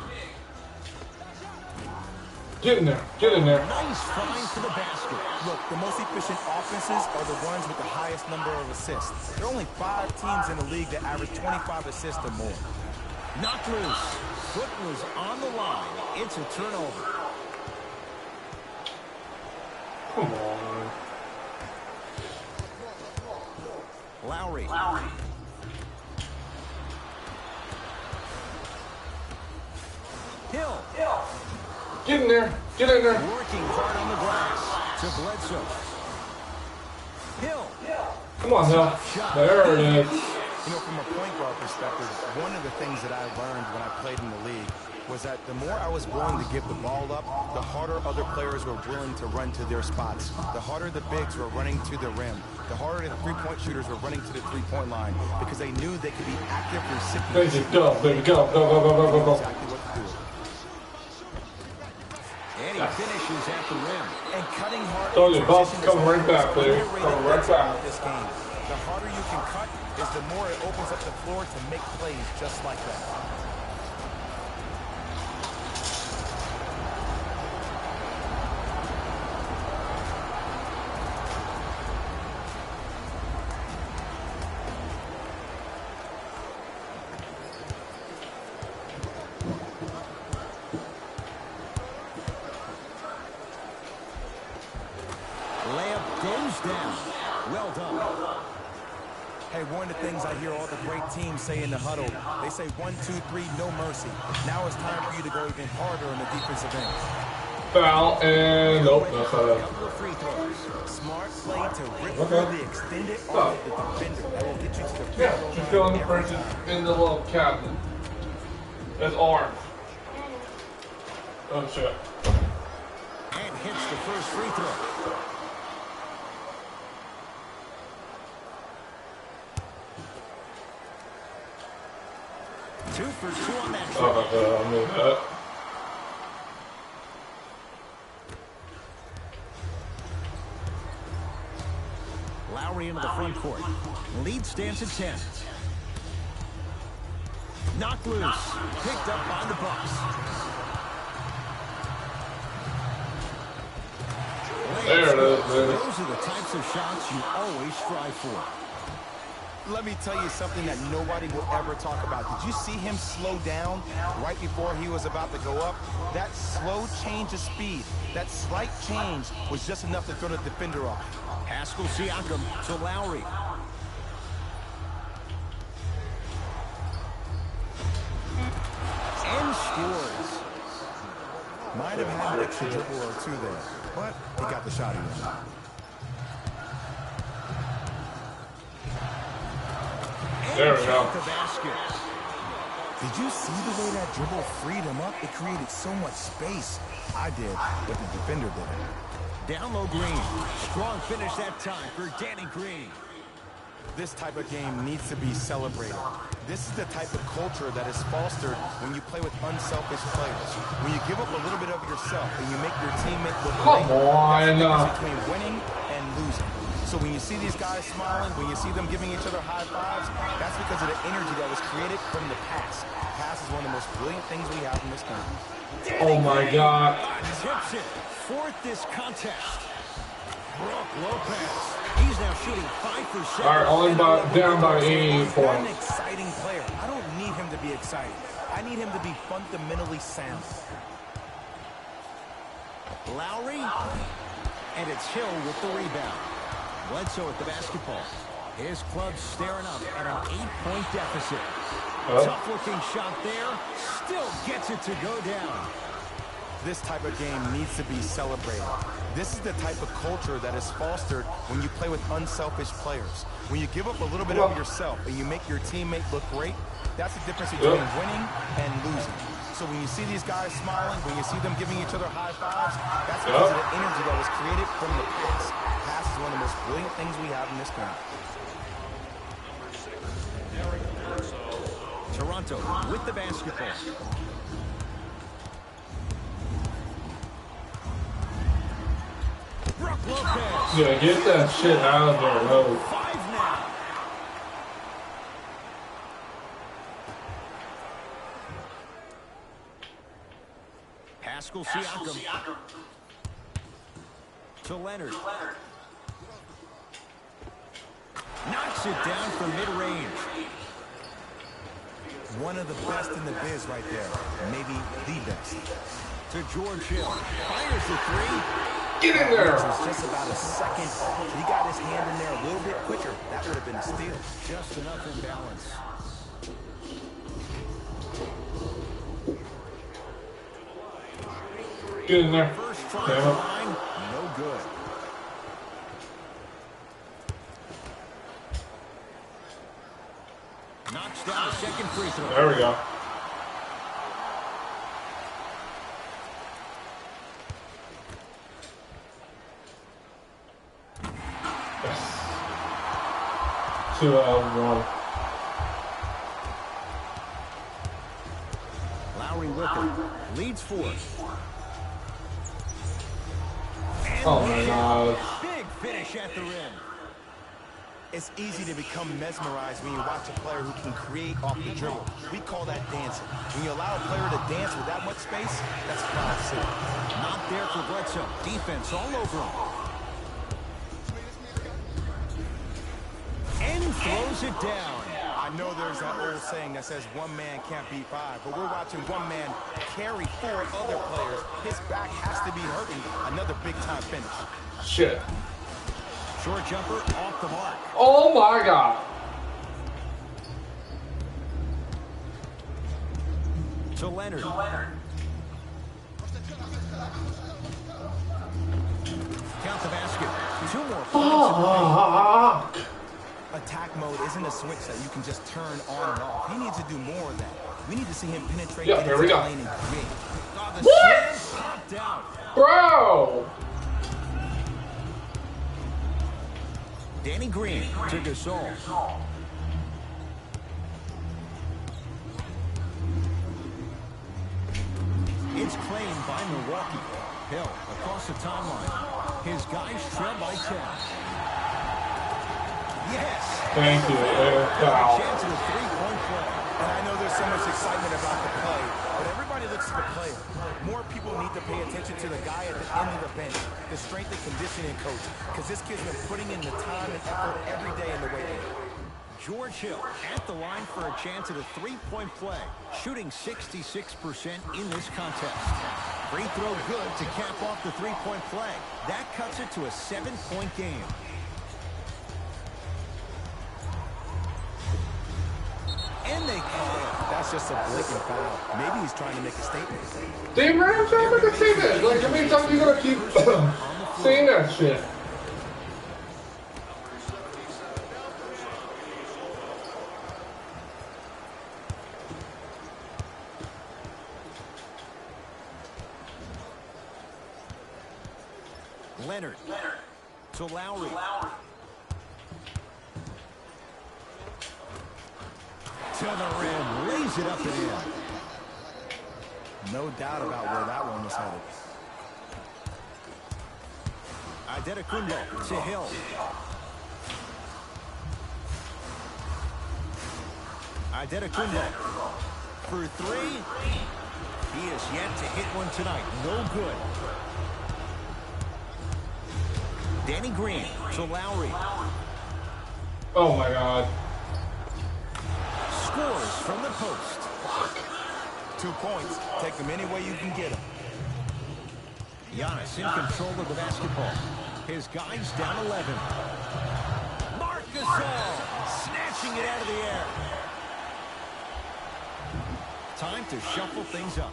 Get in there. Get in there. Nice find for the basket. Look, the most efficient offenses are the ones with the highest number of assists. There are only 5 teams in the league that average 25 assists or more. Knocked loose. Foot was on the line. It's a turnover. Come on. Lowry. Hill. Get in there. Get in there. Working hard on the glass to Bledsoe. Hill. Come on, Hill. There it is. You know, from a point guard perspective, one of the things that I learned when I played in the league was that the more I was willing to give the ball up, the harder other players were willing to run to their spots. The harder the bigs were running to the rim. The harder the three-point shooters were running to the three-point line because they knew they could be active recipients. Baby, go, baby, go, go, go, go, go, go, go. Exactly what to do. And he finishes at the rim. And cutting hard. Told you, Bucks coming right back, baby. Coming right back. This game. The harder you can cut, is the more it opens up the floor to make plays just like that. Hey, one of the things I hear all the great teams say in the huddle, they say 1, 2, 3, no mercy. Now it's time for you to go even harder on the defensive end. Foul, and nope, that's not it. Smart play to rip through the extended arm of the defender. That will get you to the free Yeah, throw just line go in the every person time. in the little cabinet. That's arm. Oh shit. And hits the first free throw. Two for two on that trip. Oh, I knew that. Lowry into the front court. Lead stands at 10. Knocked loose. Picked up by the Bucks. There it is, man. Those are the types of shots you always strive for. Let me tell you something that nobody will ever talk about. Did you see him slow down right before he was about to go up? That slow change of speed, that slight change was just enough to throw the defender off. Pascal Siakam to Lowry. And scores. Might have had an extra dribble or two there, but he got the shot in. There we go. The basket. Did you see the way that dribble freed him up? It created so much space. I did, but the defender didn't. Down low Green. Strong finish that time for Danny Green. This type of game needs to be celebrated. This is the type of culture that is fostered when you play with unselfish players. When you give up a little bit of yourself and you make your teammate look great. Come on. That's the difference between winning and losing. So when you see these guys smiling, when you see them giving each other high fives, that's because of the energy that was created from the pass. Pass is one of the most brilliant things we have in this game. Oh my God. Tips it. Fourth this contest. Brook Lopez. He's now shooting 5 for 7. All right, only down by 88 He's not an points. exciting player. I don't need him to be exciting. I need him to be fundamentally sound. Lowry. And it's Hill with the rebound. Bledsoe with the basketball. His club's staring up at an 8-point deficit. Tough-looking shot there. Still gets it to go down. This type of game needs to be celebrated. This is the type of culture that is fostered when you play with unselfish players. When you give up a little bit of yourself and you make your teammate look great, that's the difference between winning and losing. So when you see these guys smiling, when you see them giving each other high fives, that's because of the energy that was created from the pass. Pass is one of the most brilliant things we have in this game. Toronto with the basketball. Brook Lopez. Yeah, get that shit out of there, no. 5 now. Pascal Siakam. To Leonard. Knocks it down from mid-range. One of the best in the biz right there. Maybe the best. To George Hill. Fires the 3. Get in there. It was just about a second off. He got his hand in there a little bit quicker. That would have been a steal. Just enough imbalance. Get in there. First try Damn to it. line. No good. Knocks down the second free throw. There we go. Yes. 2 out of 1. Lowry with it. Leads 4. Oh my God. Big finish at the rim. It's easy to become mesmerized when you watch a player who can create off the dribble. We call that dancing. When you allow a player to dance with that much space, that's foul city. Not there for Bledsoe. Defense all over him. And throws it down. I know there's that old saying that says one man can't beat five, but we're watching one man carry 4 other players. His back has to be hurting. Another big-time finish. Shit. Short jumper off the mark. Oh my God. To Leonard. Count the basket. 2 more points. Fuck. Attack mode isn't a switch that you can just turn on and off. He needs to do more of that. We need to see him penetrate Yeah, here we go. lane and create. The What? slam popped out. Bro. Danny Green to Gasol. It's claimed by Milwaukee. Hill across the timeline. His guys trail by 10. Yes. Thank you. Foul. Chance of a 3-point play. And I know there's so much excitement about the play, but everybody looks at the player. More people need to pay attention to the guy at the end of the bench, the strength and conditioning coach, because this kid's been putting in the time and effort every day in the weight room. George Hill at the line for a chance at a 3-point play, shooting 66% in this contest. Free throw good to cap off the 3-point play. That cuts it to a 7-point game. And they call it. That's just a blatant foul. Maybe he's trying to make a statement. Damn right, I'm trying to make a statement. Like, how many times you gonna keep saying that shit? Leonard to Lowry. To the rim, lays it up and in. No doubt about where that one was headed. Adetokunbo to Hill. Adetokunbo for 3. He is yet to hit one tonight. No good. Danny Green to Lowry. Oh my God. Scores from the post. 2 points. Take them any way you can get them. Giannis in control of the basketball. His guys down 11. Marc Gasol snatching it out of the air. Time to shuffle things up.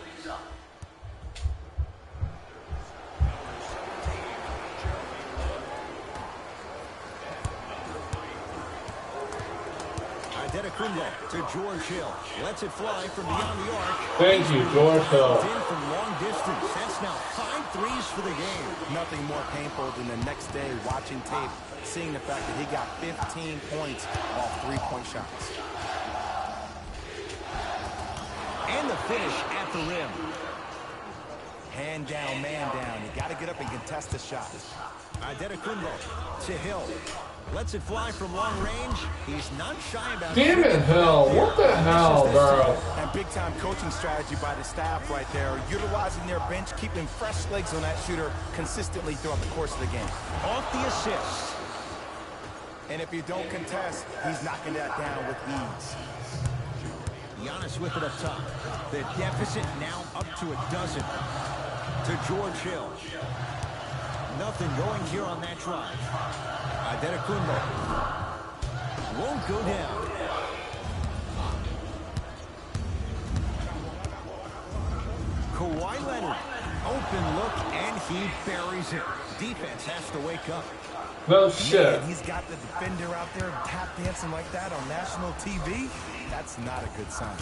Adetokunbo to George Hill. Lets it fly from beyond the arc. Thank you, George Hill. In from long distance. That's now 5 threes for the game. Nothing more painful than the next day watching tape, seeing the fact that he got 15 points off 3-point shots. And the finish at the rim. Hand down, man down. You got to get up and contest the shot. Adetokunbo to Hill. Lets it fly from long range. He's not shy about it. Damn it, Hill. What the hell, bro? And big-time coaching strategy by the staff right there, utilizing their bench, keeping fresh legs on that shooter consistently throughout the course of the game. Off the assist. And if you don't contest, he's knocking that down with ease. Giannis with it up top. The deficit now up to a dozen. To George Hill. Nothing going here on that drive. Adetokunbo won't go down. Kawhi Leonard, open look, and he buries it. Defense has to wake up. No shit. Man, he's got the defender out there tap dancing like that on national TV. That's not a good sign.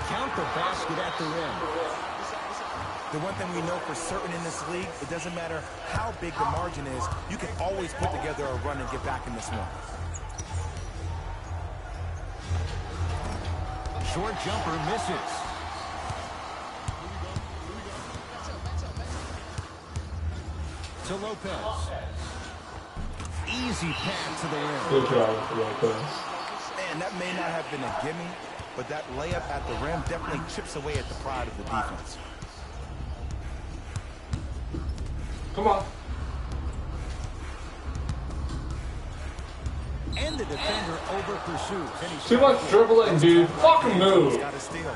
Count the basket at the rim. The one thing we know for certain in this league, it doesn't matter how big the margin is, you can always put together a run and get back in this one. Short jumper misses. To Lopez. easy pass to the rim. Good job like this. Man, that may not have been a gimme, but that layup at the rim definitely chips away at the pride of the defense. Come on. And the defender over pursues. Too much dribbling, dude. Fucking move. Got a steal.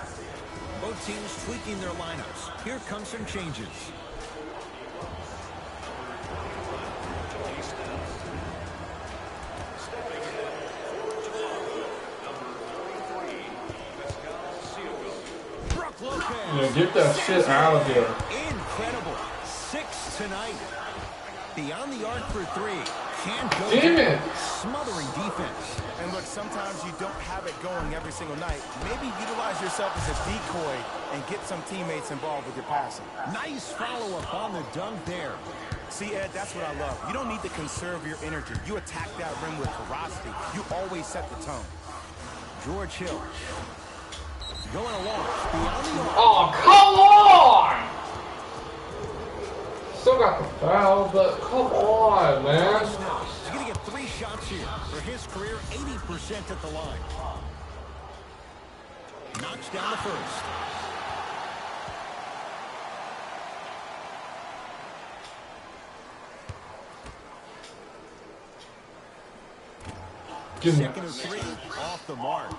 Both teams tweaking their lineups. Here come some changes. Brook Lopez. Yeah, get that shit out of here. Incredible. 6 tonight. Beyond the arc for 3. Can't go. Damn it. Smothering defense. And look, sometimes you don't have it going every single night. Maybe utilize yourself as a decoy and get some teammates involved with your passing. Nice follow-up on the dunk there. See, Ed, that's what I love. You don't need to conserve your energy. You attack that rim with ferocity. You always set the tone. George Hill. Going along. Beyond the arc. Oh, come on! Still got the foul, but come on, man. He's going to get 3 shots here. For his career, 80% at the line. Knocks down the first. Give me Second of 3, off the mark.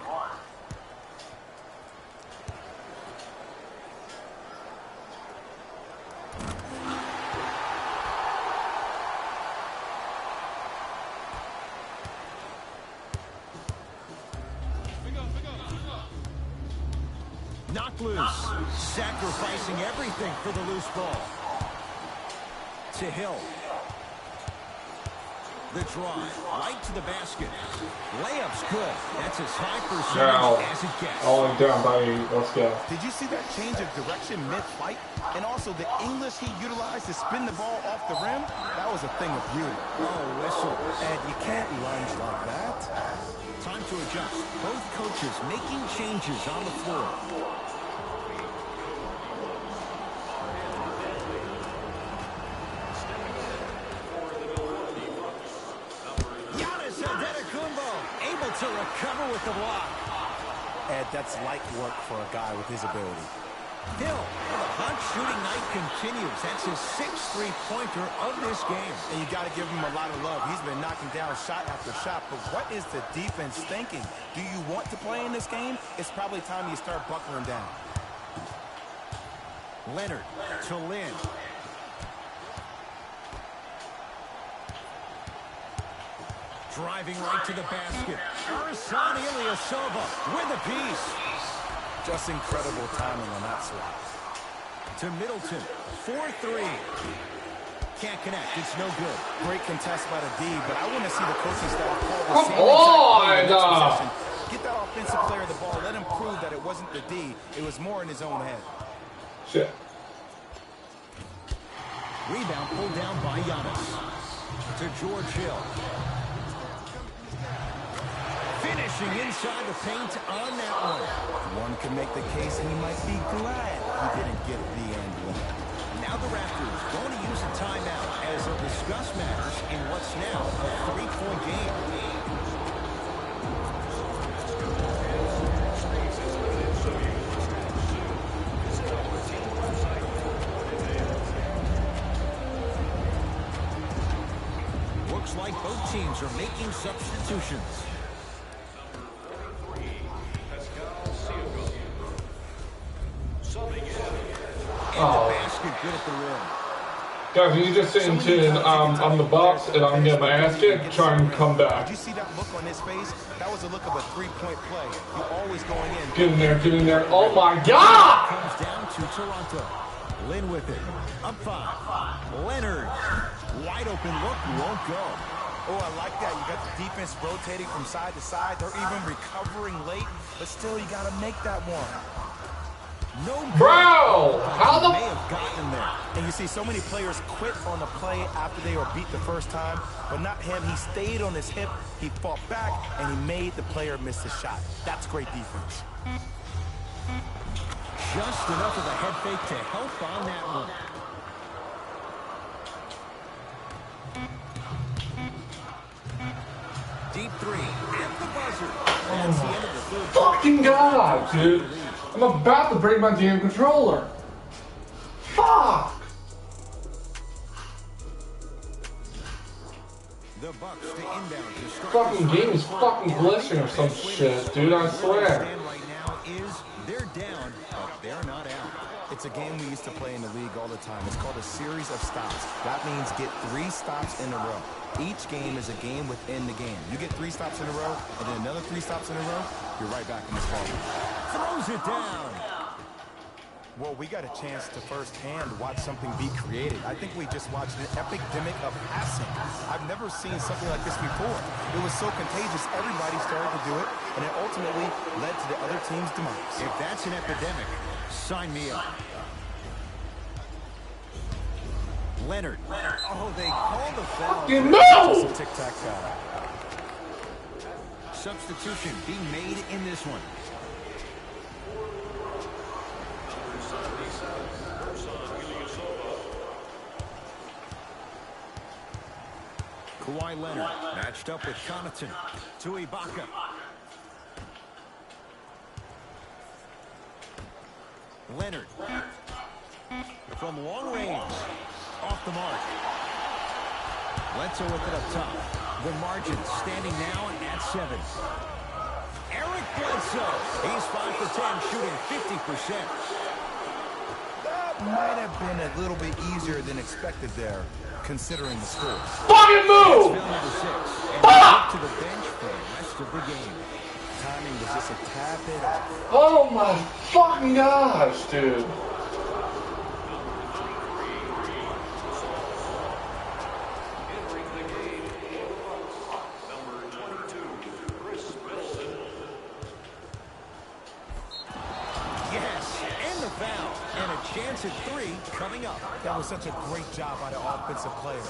Knocked loose. Sacrificing everything for the loose ball. To Hill. The drive. Right to the basket. Layup's good. That's as high percentage as it gets. Oh, I'm down by 8. Let's go. Did you see that change of direction mid-flight? And also the English he utilized to spin the ball off the rim? That was a thing of beauty. Oh, whistle. And you can't lunge like that. Time to adjust. Both coaches making changes on the floor. To recover with the block. Ed, that's light work for a guy with his ability. Hill, the hot shooting night continues. That's his 6th three-pointer of this game. And you got to give him a lot of love. He's been knocking down shot after shot. But what is the defense thinking? Do you want to play in this game? It's probably time you start buckling down. Leonard to Lynn. Driving right to the basket. Arsan Ilyasova with a piece. Just incredible timing on that swap. To Middleton. 4-3. Can't connect. It's no good. Great contest by the D, but I want to see the coaching staff call the Come same exact play in the next on! possession. Get that offensive player the ball. Let him prove that it wasn't the D. It was more in his own head. Shit. Rebound pulled down by Giannis. To George Hill. Finishing inside the paint on that one. One can make the case he might be glad he didn't get the end one. Now the Raptors going to use a timeout as they'll discuss matters in what's now a 3-point game. Looks like both teams are making substitutions. Oh. Basket good at the rim. Guys, you just saying I'm the Bucks and I'm getting my ass kicked, trying to come back. Did you see that look on his face? That was a look of a 3-point play. You're always going in. Get in there, get in there. Oh my God! Comes down to Toronto. Lynn with it. Up 5. Leonard. Wide open look. Won't go. Oh, I like that. You got the defense rotating from side to side. They're even recovering late, but still, you got to make that one. No good. Bro! How the... May have gotten there. And you see so many players quit on the play after they were beat the first time, but not him. He stayed on his hip, he fought back, and he made the player miss his shot. That's great defense. Just enough of a head fake to help on that one. three at the buzzer. That's the end of the third. Fucking God, dude. I'm about to break my damn controller. Fuck! The Bucks to inbound to start. Fucking game is fucking glitching or some shit, dude, I swear. Right now is they're down, but they're not out. It's a game we used to play in the league all the time. It's called a series of stops. That means get 3 stops in a row. Each game is a game within the game. You get 3 stops in a row, and then another 3 stops in a row, you're right back in this ball game. Throws it down. Well, we got a chance to firsthand watch something be created. I think we just watched an epidemic of passing. I've never seen something like this before. It was so contagious, everybody started to do it, and it ultimately led to the other team's demise. If that's an epidemic, sign me up. Leonard. Oh, they call the foul. Fucking no! Just a tic-tac-toe. Substitution being made in this one. Kawhi Leonard matched up with Connaughton to Ibaka. Leonard from long range, off the mark. Bledsoe with it up top. The margin standing now at 7. Eric Bledsoe, he's 5 for 10, shooting 50%. That might have been a little bit easier than expected there, considering the score. Fucking move! Number 6, and back to the bench for the rest of the game. Timing was just a tad bit off. Oh my fucking gosh, dude. Chance at 3 coming up. That was such a great job by the offensive player.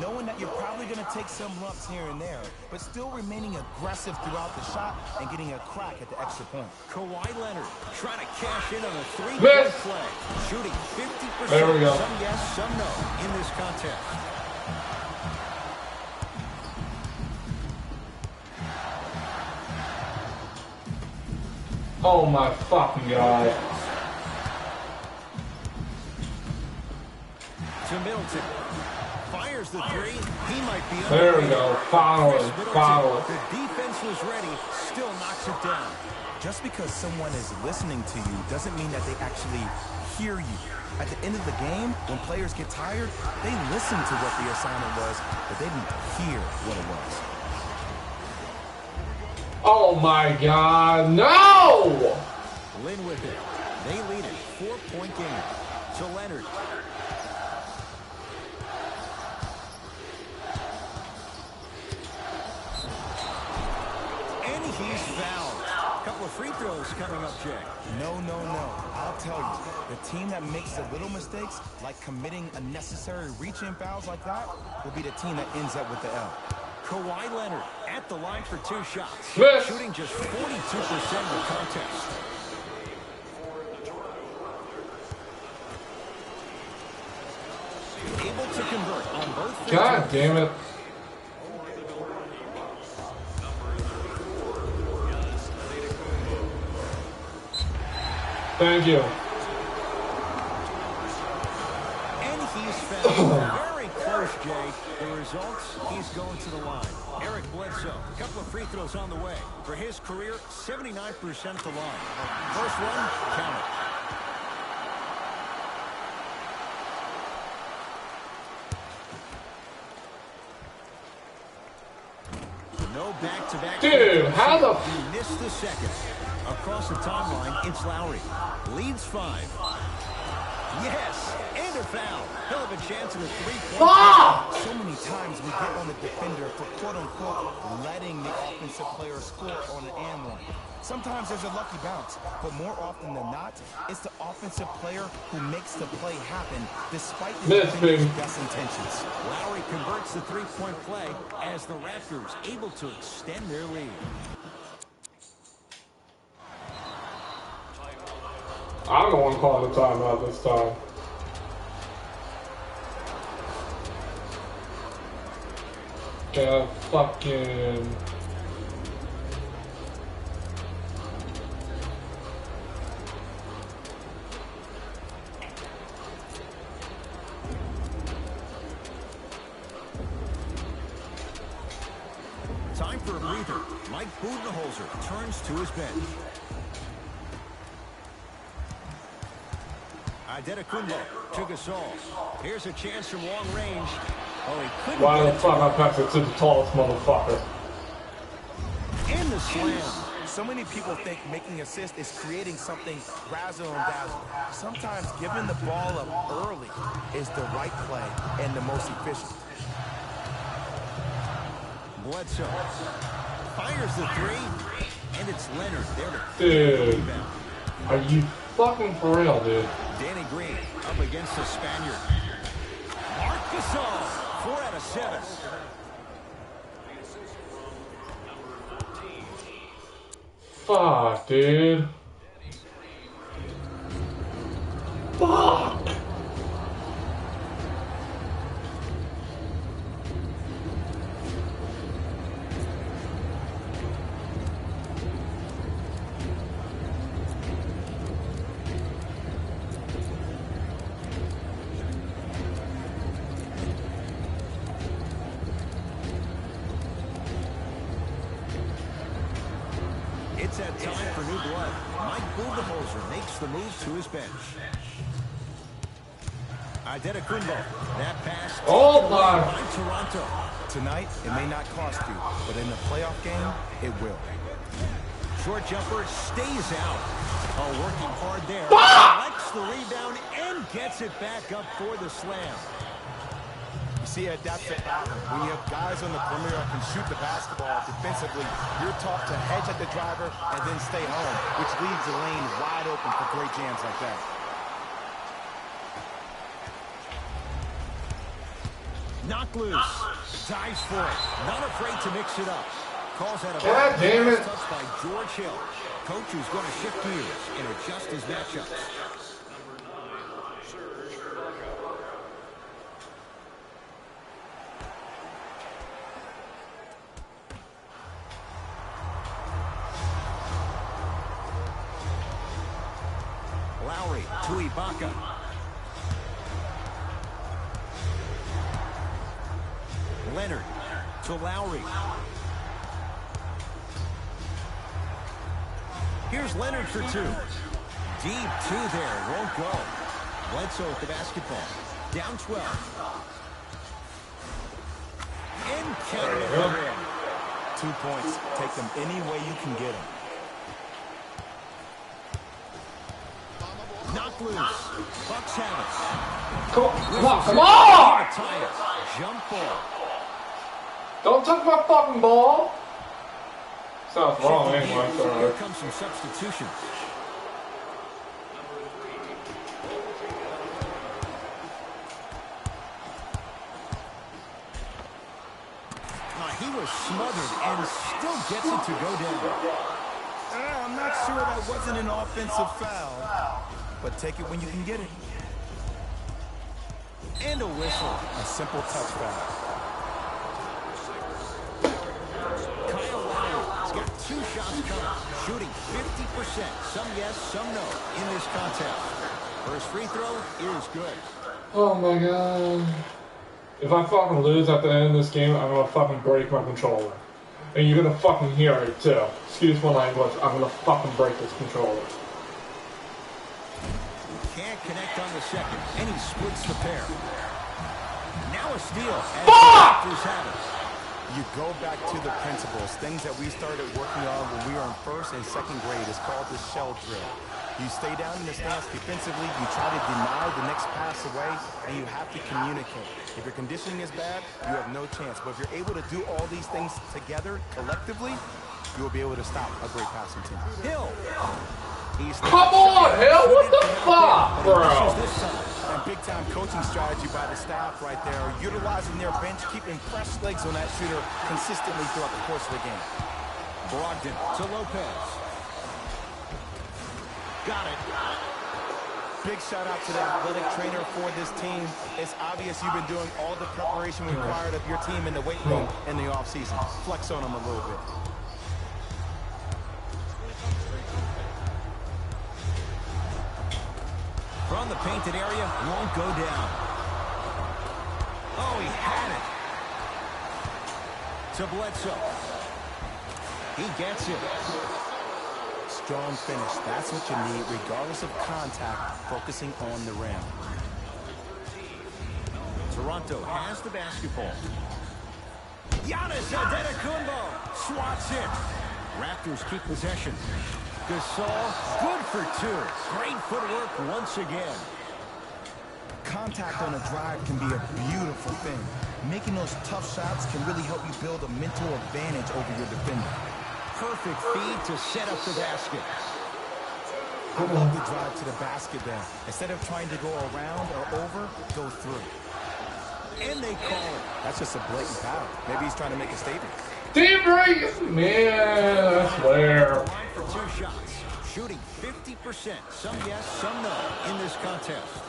Knowing that you're probably going to take some lumps here and there, but still remaining aggressive throughout the shot and getting a crack at the extra point. Kawhi Leonard trying to cash in on a 3-point play. Shooting 50%. There we go. Some yes, some no in this contest. Oh my fucking God. To Middleton. Fires the 3. He might be under. There we go. Finally. The defense was ready. Still knocks it down. Just because someone is listening to you doesn't mean that they actually hear you. At the end of the game, when players get tired, they listen to what the assignment was, but they didn't hear what it was. Oh my God, no! Lynn with it. They lead it. 4-point game. To Leonard. He's fouled. A couple of free throws coming up, Jay. No. I'll tell you, the team that makes the little mistakes, like committing unnecessary reach-in fouls like that, will be the team that ends up with the L. Kawhi Leonard at the line for 2 shots. Smith. Shooting just 42% of the contest. Able to convert on both free God throws. damn it. Thank you. And he's fouled. Very close, Jay. The results, he's going to the line. Eric Bledsoe, a couple of free throws on the way. For his career, 79% at the line. First one, count it. No back-to-back. Dude, how the He missed the second. Across the timeline, it's Lowry. Leads 5. Yes, and a foul. Hell of a chance at a 3-point. fuck? So many times we get on the defender for quote-unquote letting the offensive player score on an and one. Sometimes there's a lucky bounce, but more often than not, it's the offensive player who makes the play happen despite the defender's best intentions. Lowry converts the 3-point play as the Raptors able to extend their lead. I'm the one calling the timeout this time. Yeah, fucking... for a breather. Mike Budenholzer turns to his bench. Adetokunbo to Gasol. Here's a chance from long range. Oh, he couldn't Why get the it fuck I pass it to the tallest motherfucker? in the slam. So many people think making assists is creating something razzle and dazzle. Sometimes giving the ball up early is the right play and the most efficient. Bledsoe fires the three, and it's Leonard there to Dude, rebound. are you fucking for real, dude? Danny Green up against the Spaniard. Marc Gasol, 4 out of 7. Fuck, dude. Fuck! It's that time for new blood. Mike Budenholzer makes the move to his bench. Adetokunbo. That pass Oh, taken away my. by Toronto. Tonight, it may not cost you, but in the playoff game, it will. Short jumper stays out. Oh, working hard there. Collects the rebound and gets it back up for the slam. You see, that's the problem. When you have guys on the perimeter that can shoot the basketball defensively, you're taught to hedge at the driver and then stay home, which leaves the lane wide open for great jams like that. Knock loose. Dives for it. Not afraid to mix it up. Calls out a God damn it. touch by George Hill. Coach who's going to shift gears and adjust his matchups. Lowry to Ibaka. Leonard to Lowry. Here's Leonard for 2. Deep 2 there. Won't go. Bledsoe with the basketball. Down 12. And counted at the rim. 2 points. Take them any way you can get them. Knock loose. Bucks have it. Come on! Tie it. Jump ball. Don't touch my fucking ball! Sounds wrong Shifting anyway, gears. so. Here comes some substitutions. He was smothered and still gets it to go down. I'm not sure that wasn't an offensive foul, but take it when you can get it. And a whistle. A simple touch foul. Kyle Lowry's got 2 shots coming, shooting 50%. Some yes, some no in this contest. First free throw is good. Oh my god. If I fucking lose at the end of this game, I'm gonna fucking break my controller. And you're gonna fucking hear it too. Excuse my language, I'm gonna fucking break this controller. Can't connect on the second, and he splits the pair. Now a steal. As the Raptors have it. You go back to the principles, things that we started working on when we were in 1st and 2nd grade. It's called the shell drill. You stay down in the stance defensively, you try to deny the next pass away, and you have to communicate. If your conditioning is bad, you have no chance. But if you're able to do all these things together, collectively, you will be able to stop a great passing team. Hill. Come on, Hill! What the fuck, bro? And big-time coaching strategy by the staff right there, utilizing their bench, keeping fresh legs on that shooter consistently throughout the course of the game. Brogdon to Lopez. Got it. Big shout out to the athletic trainer for this team. It's obvious you've been doing all the preparation required of your team in the weight room in the offseason. Flex on them a little bit. From the painted area, won't go down. Oh, he had it. To Bledsoe. He gets it. Strong finish. That's what you need, regardless of contact, focusing on the rim. Toronto has the basketball. Giannis Antetokounmpo swats it. Raptors keep possession. Gasol, good for two. Great footwork once again. Contact on a drive can be a beautiful thing. Making those tough shots can really help you build a mental advantage over your defender. Perfect feed to set up the basket. I love the drive to the basket there. Instead of trying to go around or over, go through. And they call it. That's just a blatant foul. Maybe he's trying to make a statement. Team break! Man, I swear. Line for two shots. Shooting 50%. Some yes, some no in this contest.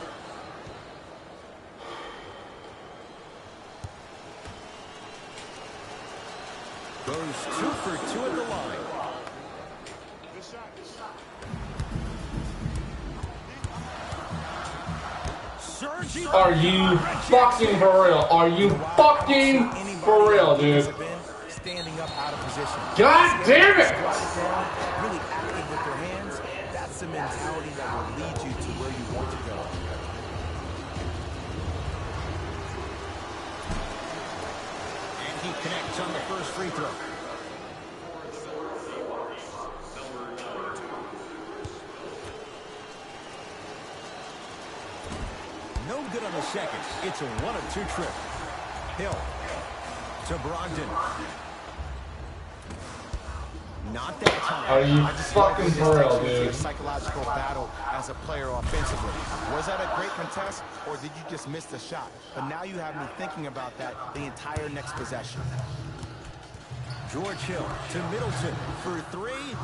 Goes 2 for 2 at the line. Are you fucking for real? Are you fucking for real, dude? Standing up out of position. God damn it! Really active with their hands. That's the mentality that will lead you to where you want to go. And he connects on the first free throw. No good on the second. It's a 1-of-2 trip. Hill to Brogdon. Not that time. Are you fucking for real, dude? Psychological battle as a player offensively. Was that a great contest, or did you just miss the shot? But now you have me thinking about that the entire next possession. George Hill to Middleton for three.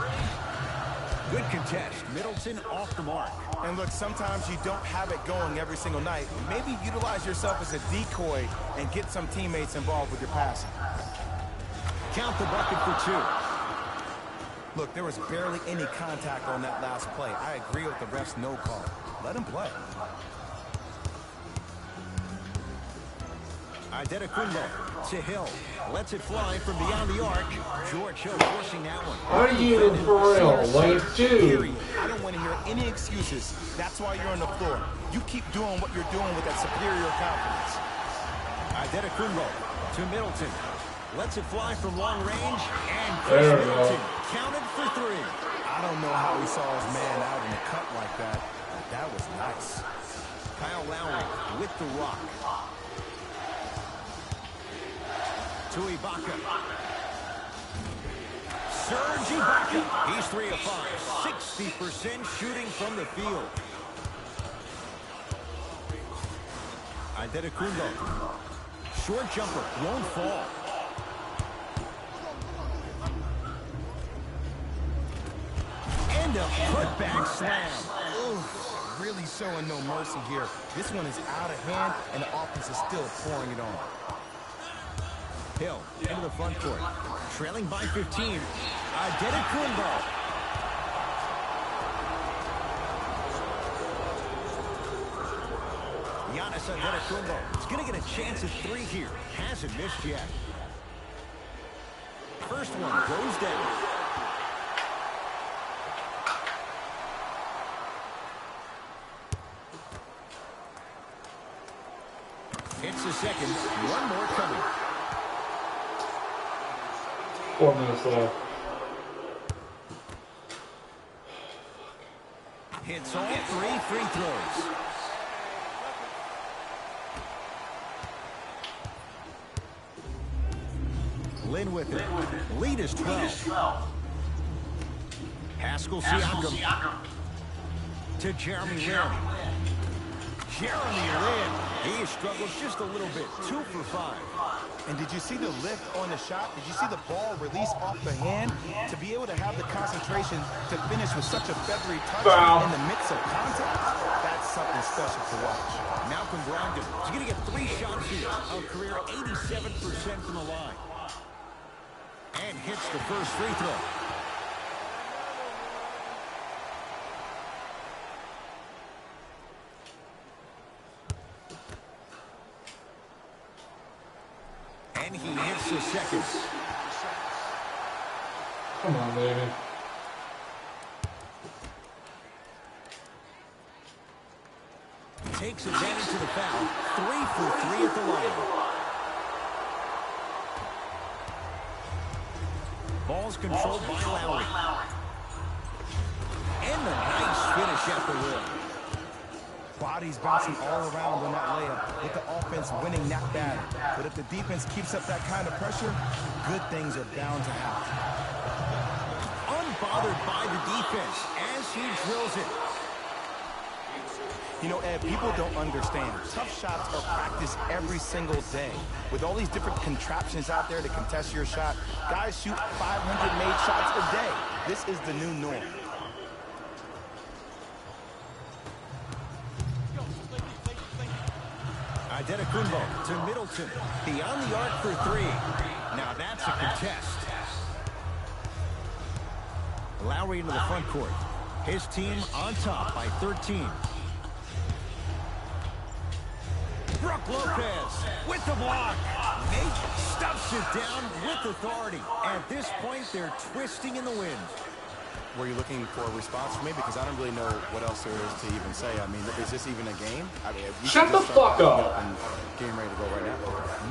Good contest. Middleton off the mark. And look, sometimes you don't have it going every single night. Maybe utilize yourself as a decoy and get some teammates involved with your passing. Count the bucket for two. Look, there was barely any contact on that last play. I agree with the ref's no call. Let him play. Antetokounmpo to Hill. Lets it fly from beyond the arc. George Hill forcing that one. Are you for real? Like, dude. I don't want to hear any excuses. That's why you're on the floor. You keep doing what you're doing with that superior confidence. Antetokounmpo to Middleton. Lets it fly from long range. And There Chris we go. Middleton counted for three. I don't know how he saw his man out in the cut like that, but that was nice. Kyle Lowry with the rock. To Ibaka. Serge Ibaka. He's 3 of 5. 60% shooting from the field. Antetokounmpo. Short jumper. Won't fall. And a putback slam. Oof, really showing no mercy here. This one is out of hand, and the offense is still pouring it on. Hill into the front court. Trailing by 15. Antetokounmpo. Giannis Antetokounmpo is going to get a chance at three here. Hasn't missed yet. First one goes down. It's the second. One more coming. 4 minutes left. Hits all 3 free throws. Lynn with it. Lead is 12. Pascal Siakam. To Jeremy Lin. Jeremy Lin. He struggles just a little bit. 2 for 5. And did you see the lift on the shot? Did you see the ball release off the hand? To be able to have the concentration to finish with such a feathery touch in the midst of contact, that's something special to watch. Malcolm Brogdon is going to get 3 shots here. A career 87% from the line. And hits the first free throw. And he hits the second. Come on, baby. Takes advantage of the foul. 3 for 3 at the line. Ball's controlled by Lowry. And a nice finish at the rim. Bodies bouncing all around on that layup with the offense winning that battle. But if the defense keeps up that kind of pressure, good things are bound to happen. Unbothered by the defense as he drills it. You know, Ed, people don't understand. Tough shots are practiced every single day. With all these different contraptions out there to contest your shot, guys shoot 500 made shots a day. This is the new norm. Adetokunbo to Middleton. Beyond the arc for 3. Now that's a contest. Lowry into the front court. His team on top by 13. Brook Lopez with the block. Nate stuffs it down with authority. At this point, they're twisting in the wind. Were you looking for a response from me? Because I don't really know what else there is to even say. I mean, is this even a game? I mean, shut the fuck up. And getting ready to go right now.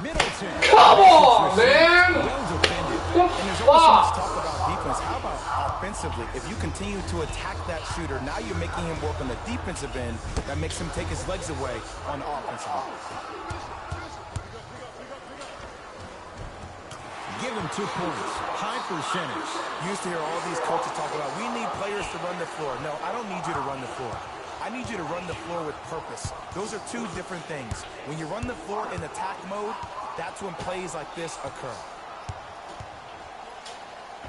Middleton. Come on, man. Well defended. And there's always so much talk about defense. How about offensively? If you continue to attack that shooter, now you're making him work on the defensive end. That makes him take his legs away on the offensive end. Give him 2 points. High percentage. You used to hear all these coaches talk about, we need players to run the floor. No, I don't need you to run the floor. I need you to run the floor with purpose. Those are 2 different things. When you run the floor in attack mode, that's when plays like this occur.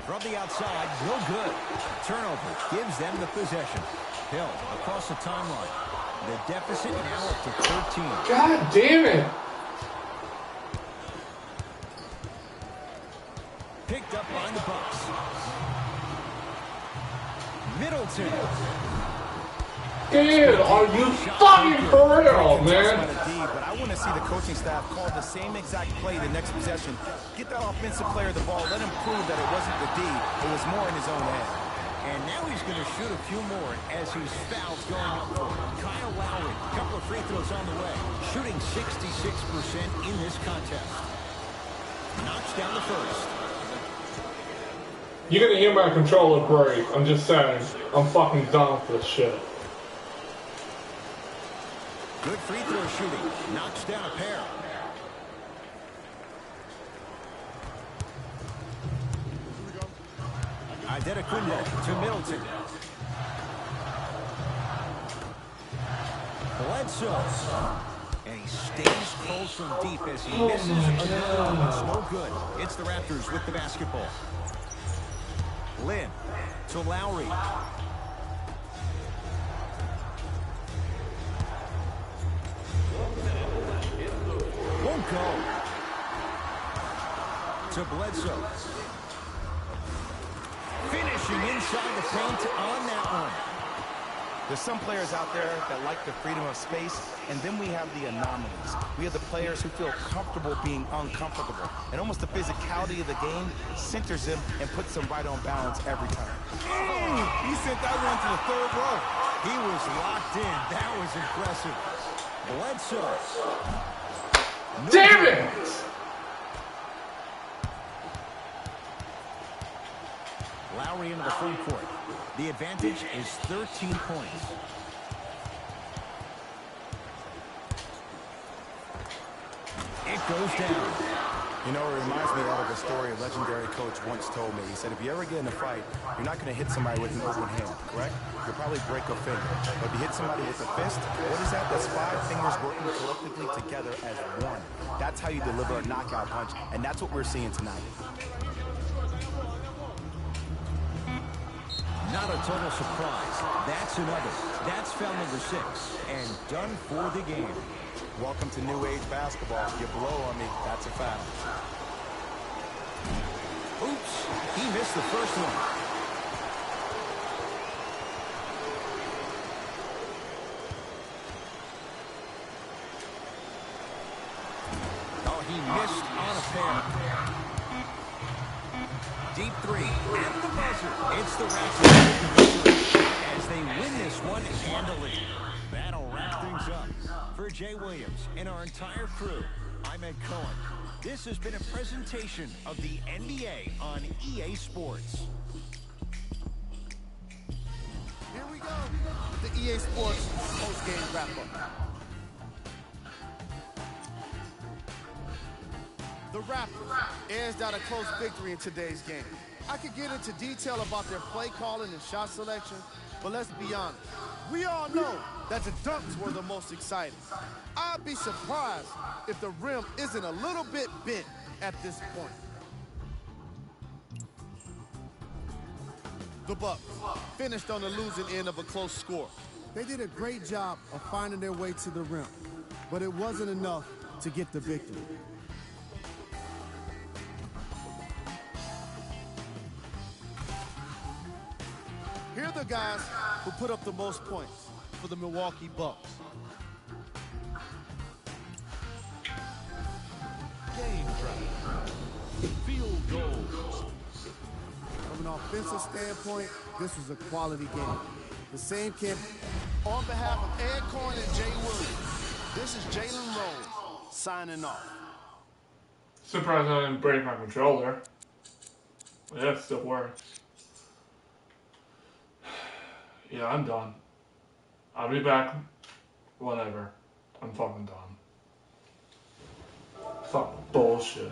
From the outside, no good. Turnover gives them the possession. Hill across the timeline. The deficit now up to 13. God damn it. Picked up by the Bucks. Middleton. Dude, are you fucking for real, man? But I want to see the coaching staff call the same exact play the next possession. Get that offensive player the ball. Let him prove that it wasn't the D. It was more in his own head. And now he's going to shoot a few more as his foul's going up for him. Kyle Lowry, a couple of free throws on the way. Shooting 66% in this contest. Knocks down the first. You're gonna hear my controller break. I'm just saying. I'm fucking done with this shit. Good free throw shooting. Knocks down a pair. Adetokunbo to Middleton. Bledsoe. And he stays close from deep as he misses another one. It's no good. It's the Raptors with the basketball. Lynn to Lowry. Won't go. To Bledsoe. Finishing inside the paint on that one. There's some players out there that like the freedom of space, and then we have the anomalies. We have the players who feel comfortable being uncomfortable. And almost the physicality of the game centers them and puts them right on balance every time. Oh, he sent that one to the 3rd row. He was locked in. That was impressive. Bledsoe. No Damn good. it! Lowry into the front court. The advantage is 13 points. It goes down. You know, it reminds me of a story a legendary coach once told me. He said, if you ever get in a fight, you're not going to hit somebody with an open hand, correct? You'll probably break a finger. But if you hit somebody with a fist, what is that? That's 5 fingers working collectively together as one. That's how you deliver a knockout punch, and that's what we're seeing tonight. Not a total surprise. That's another. That's foul number 6. And done for the game. Welcome to New Age basketball. You blow on me, that's a foul. Oops. He missed the first one. Oh, he missed on a pair. Deep three at the buzzer. It's the Raptors with the victory as they win this one handily. That'll wrap things up. For Jay Williams and our entire crew, I'm Ed Cohen. This has been a presentation of the NBA on EA Sports. Here we go. The EA Sports post-game wrap-up. The Raptors edged out a close victory in today's game. I could get into detail about their play calling and shot selection, but let's be honest. We all know that the dunks were the most exciting. I'd be surprised if the rim isn't a little bit bent at this point. The Bucks finished on the losing end of a close score. They did a great job of finding their way to the rim, but it wasn't enough to get the victory. Here are the guys who put up the most points for the Milwaukee Bucks. Game track. Field goals. From an offensive standpoint, this was a quality game. The same can... On behalf of Ed Cohen and Jay Williams, this is Jalen Rose signing off. Surprised I didn't break my controller. Yeah, it still works. Yeah, I'm done. I'll be back whenever. I'm fucking done. Fuck bullshit.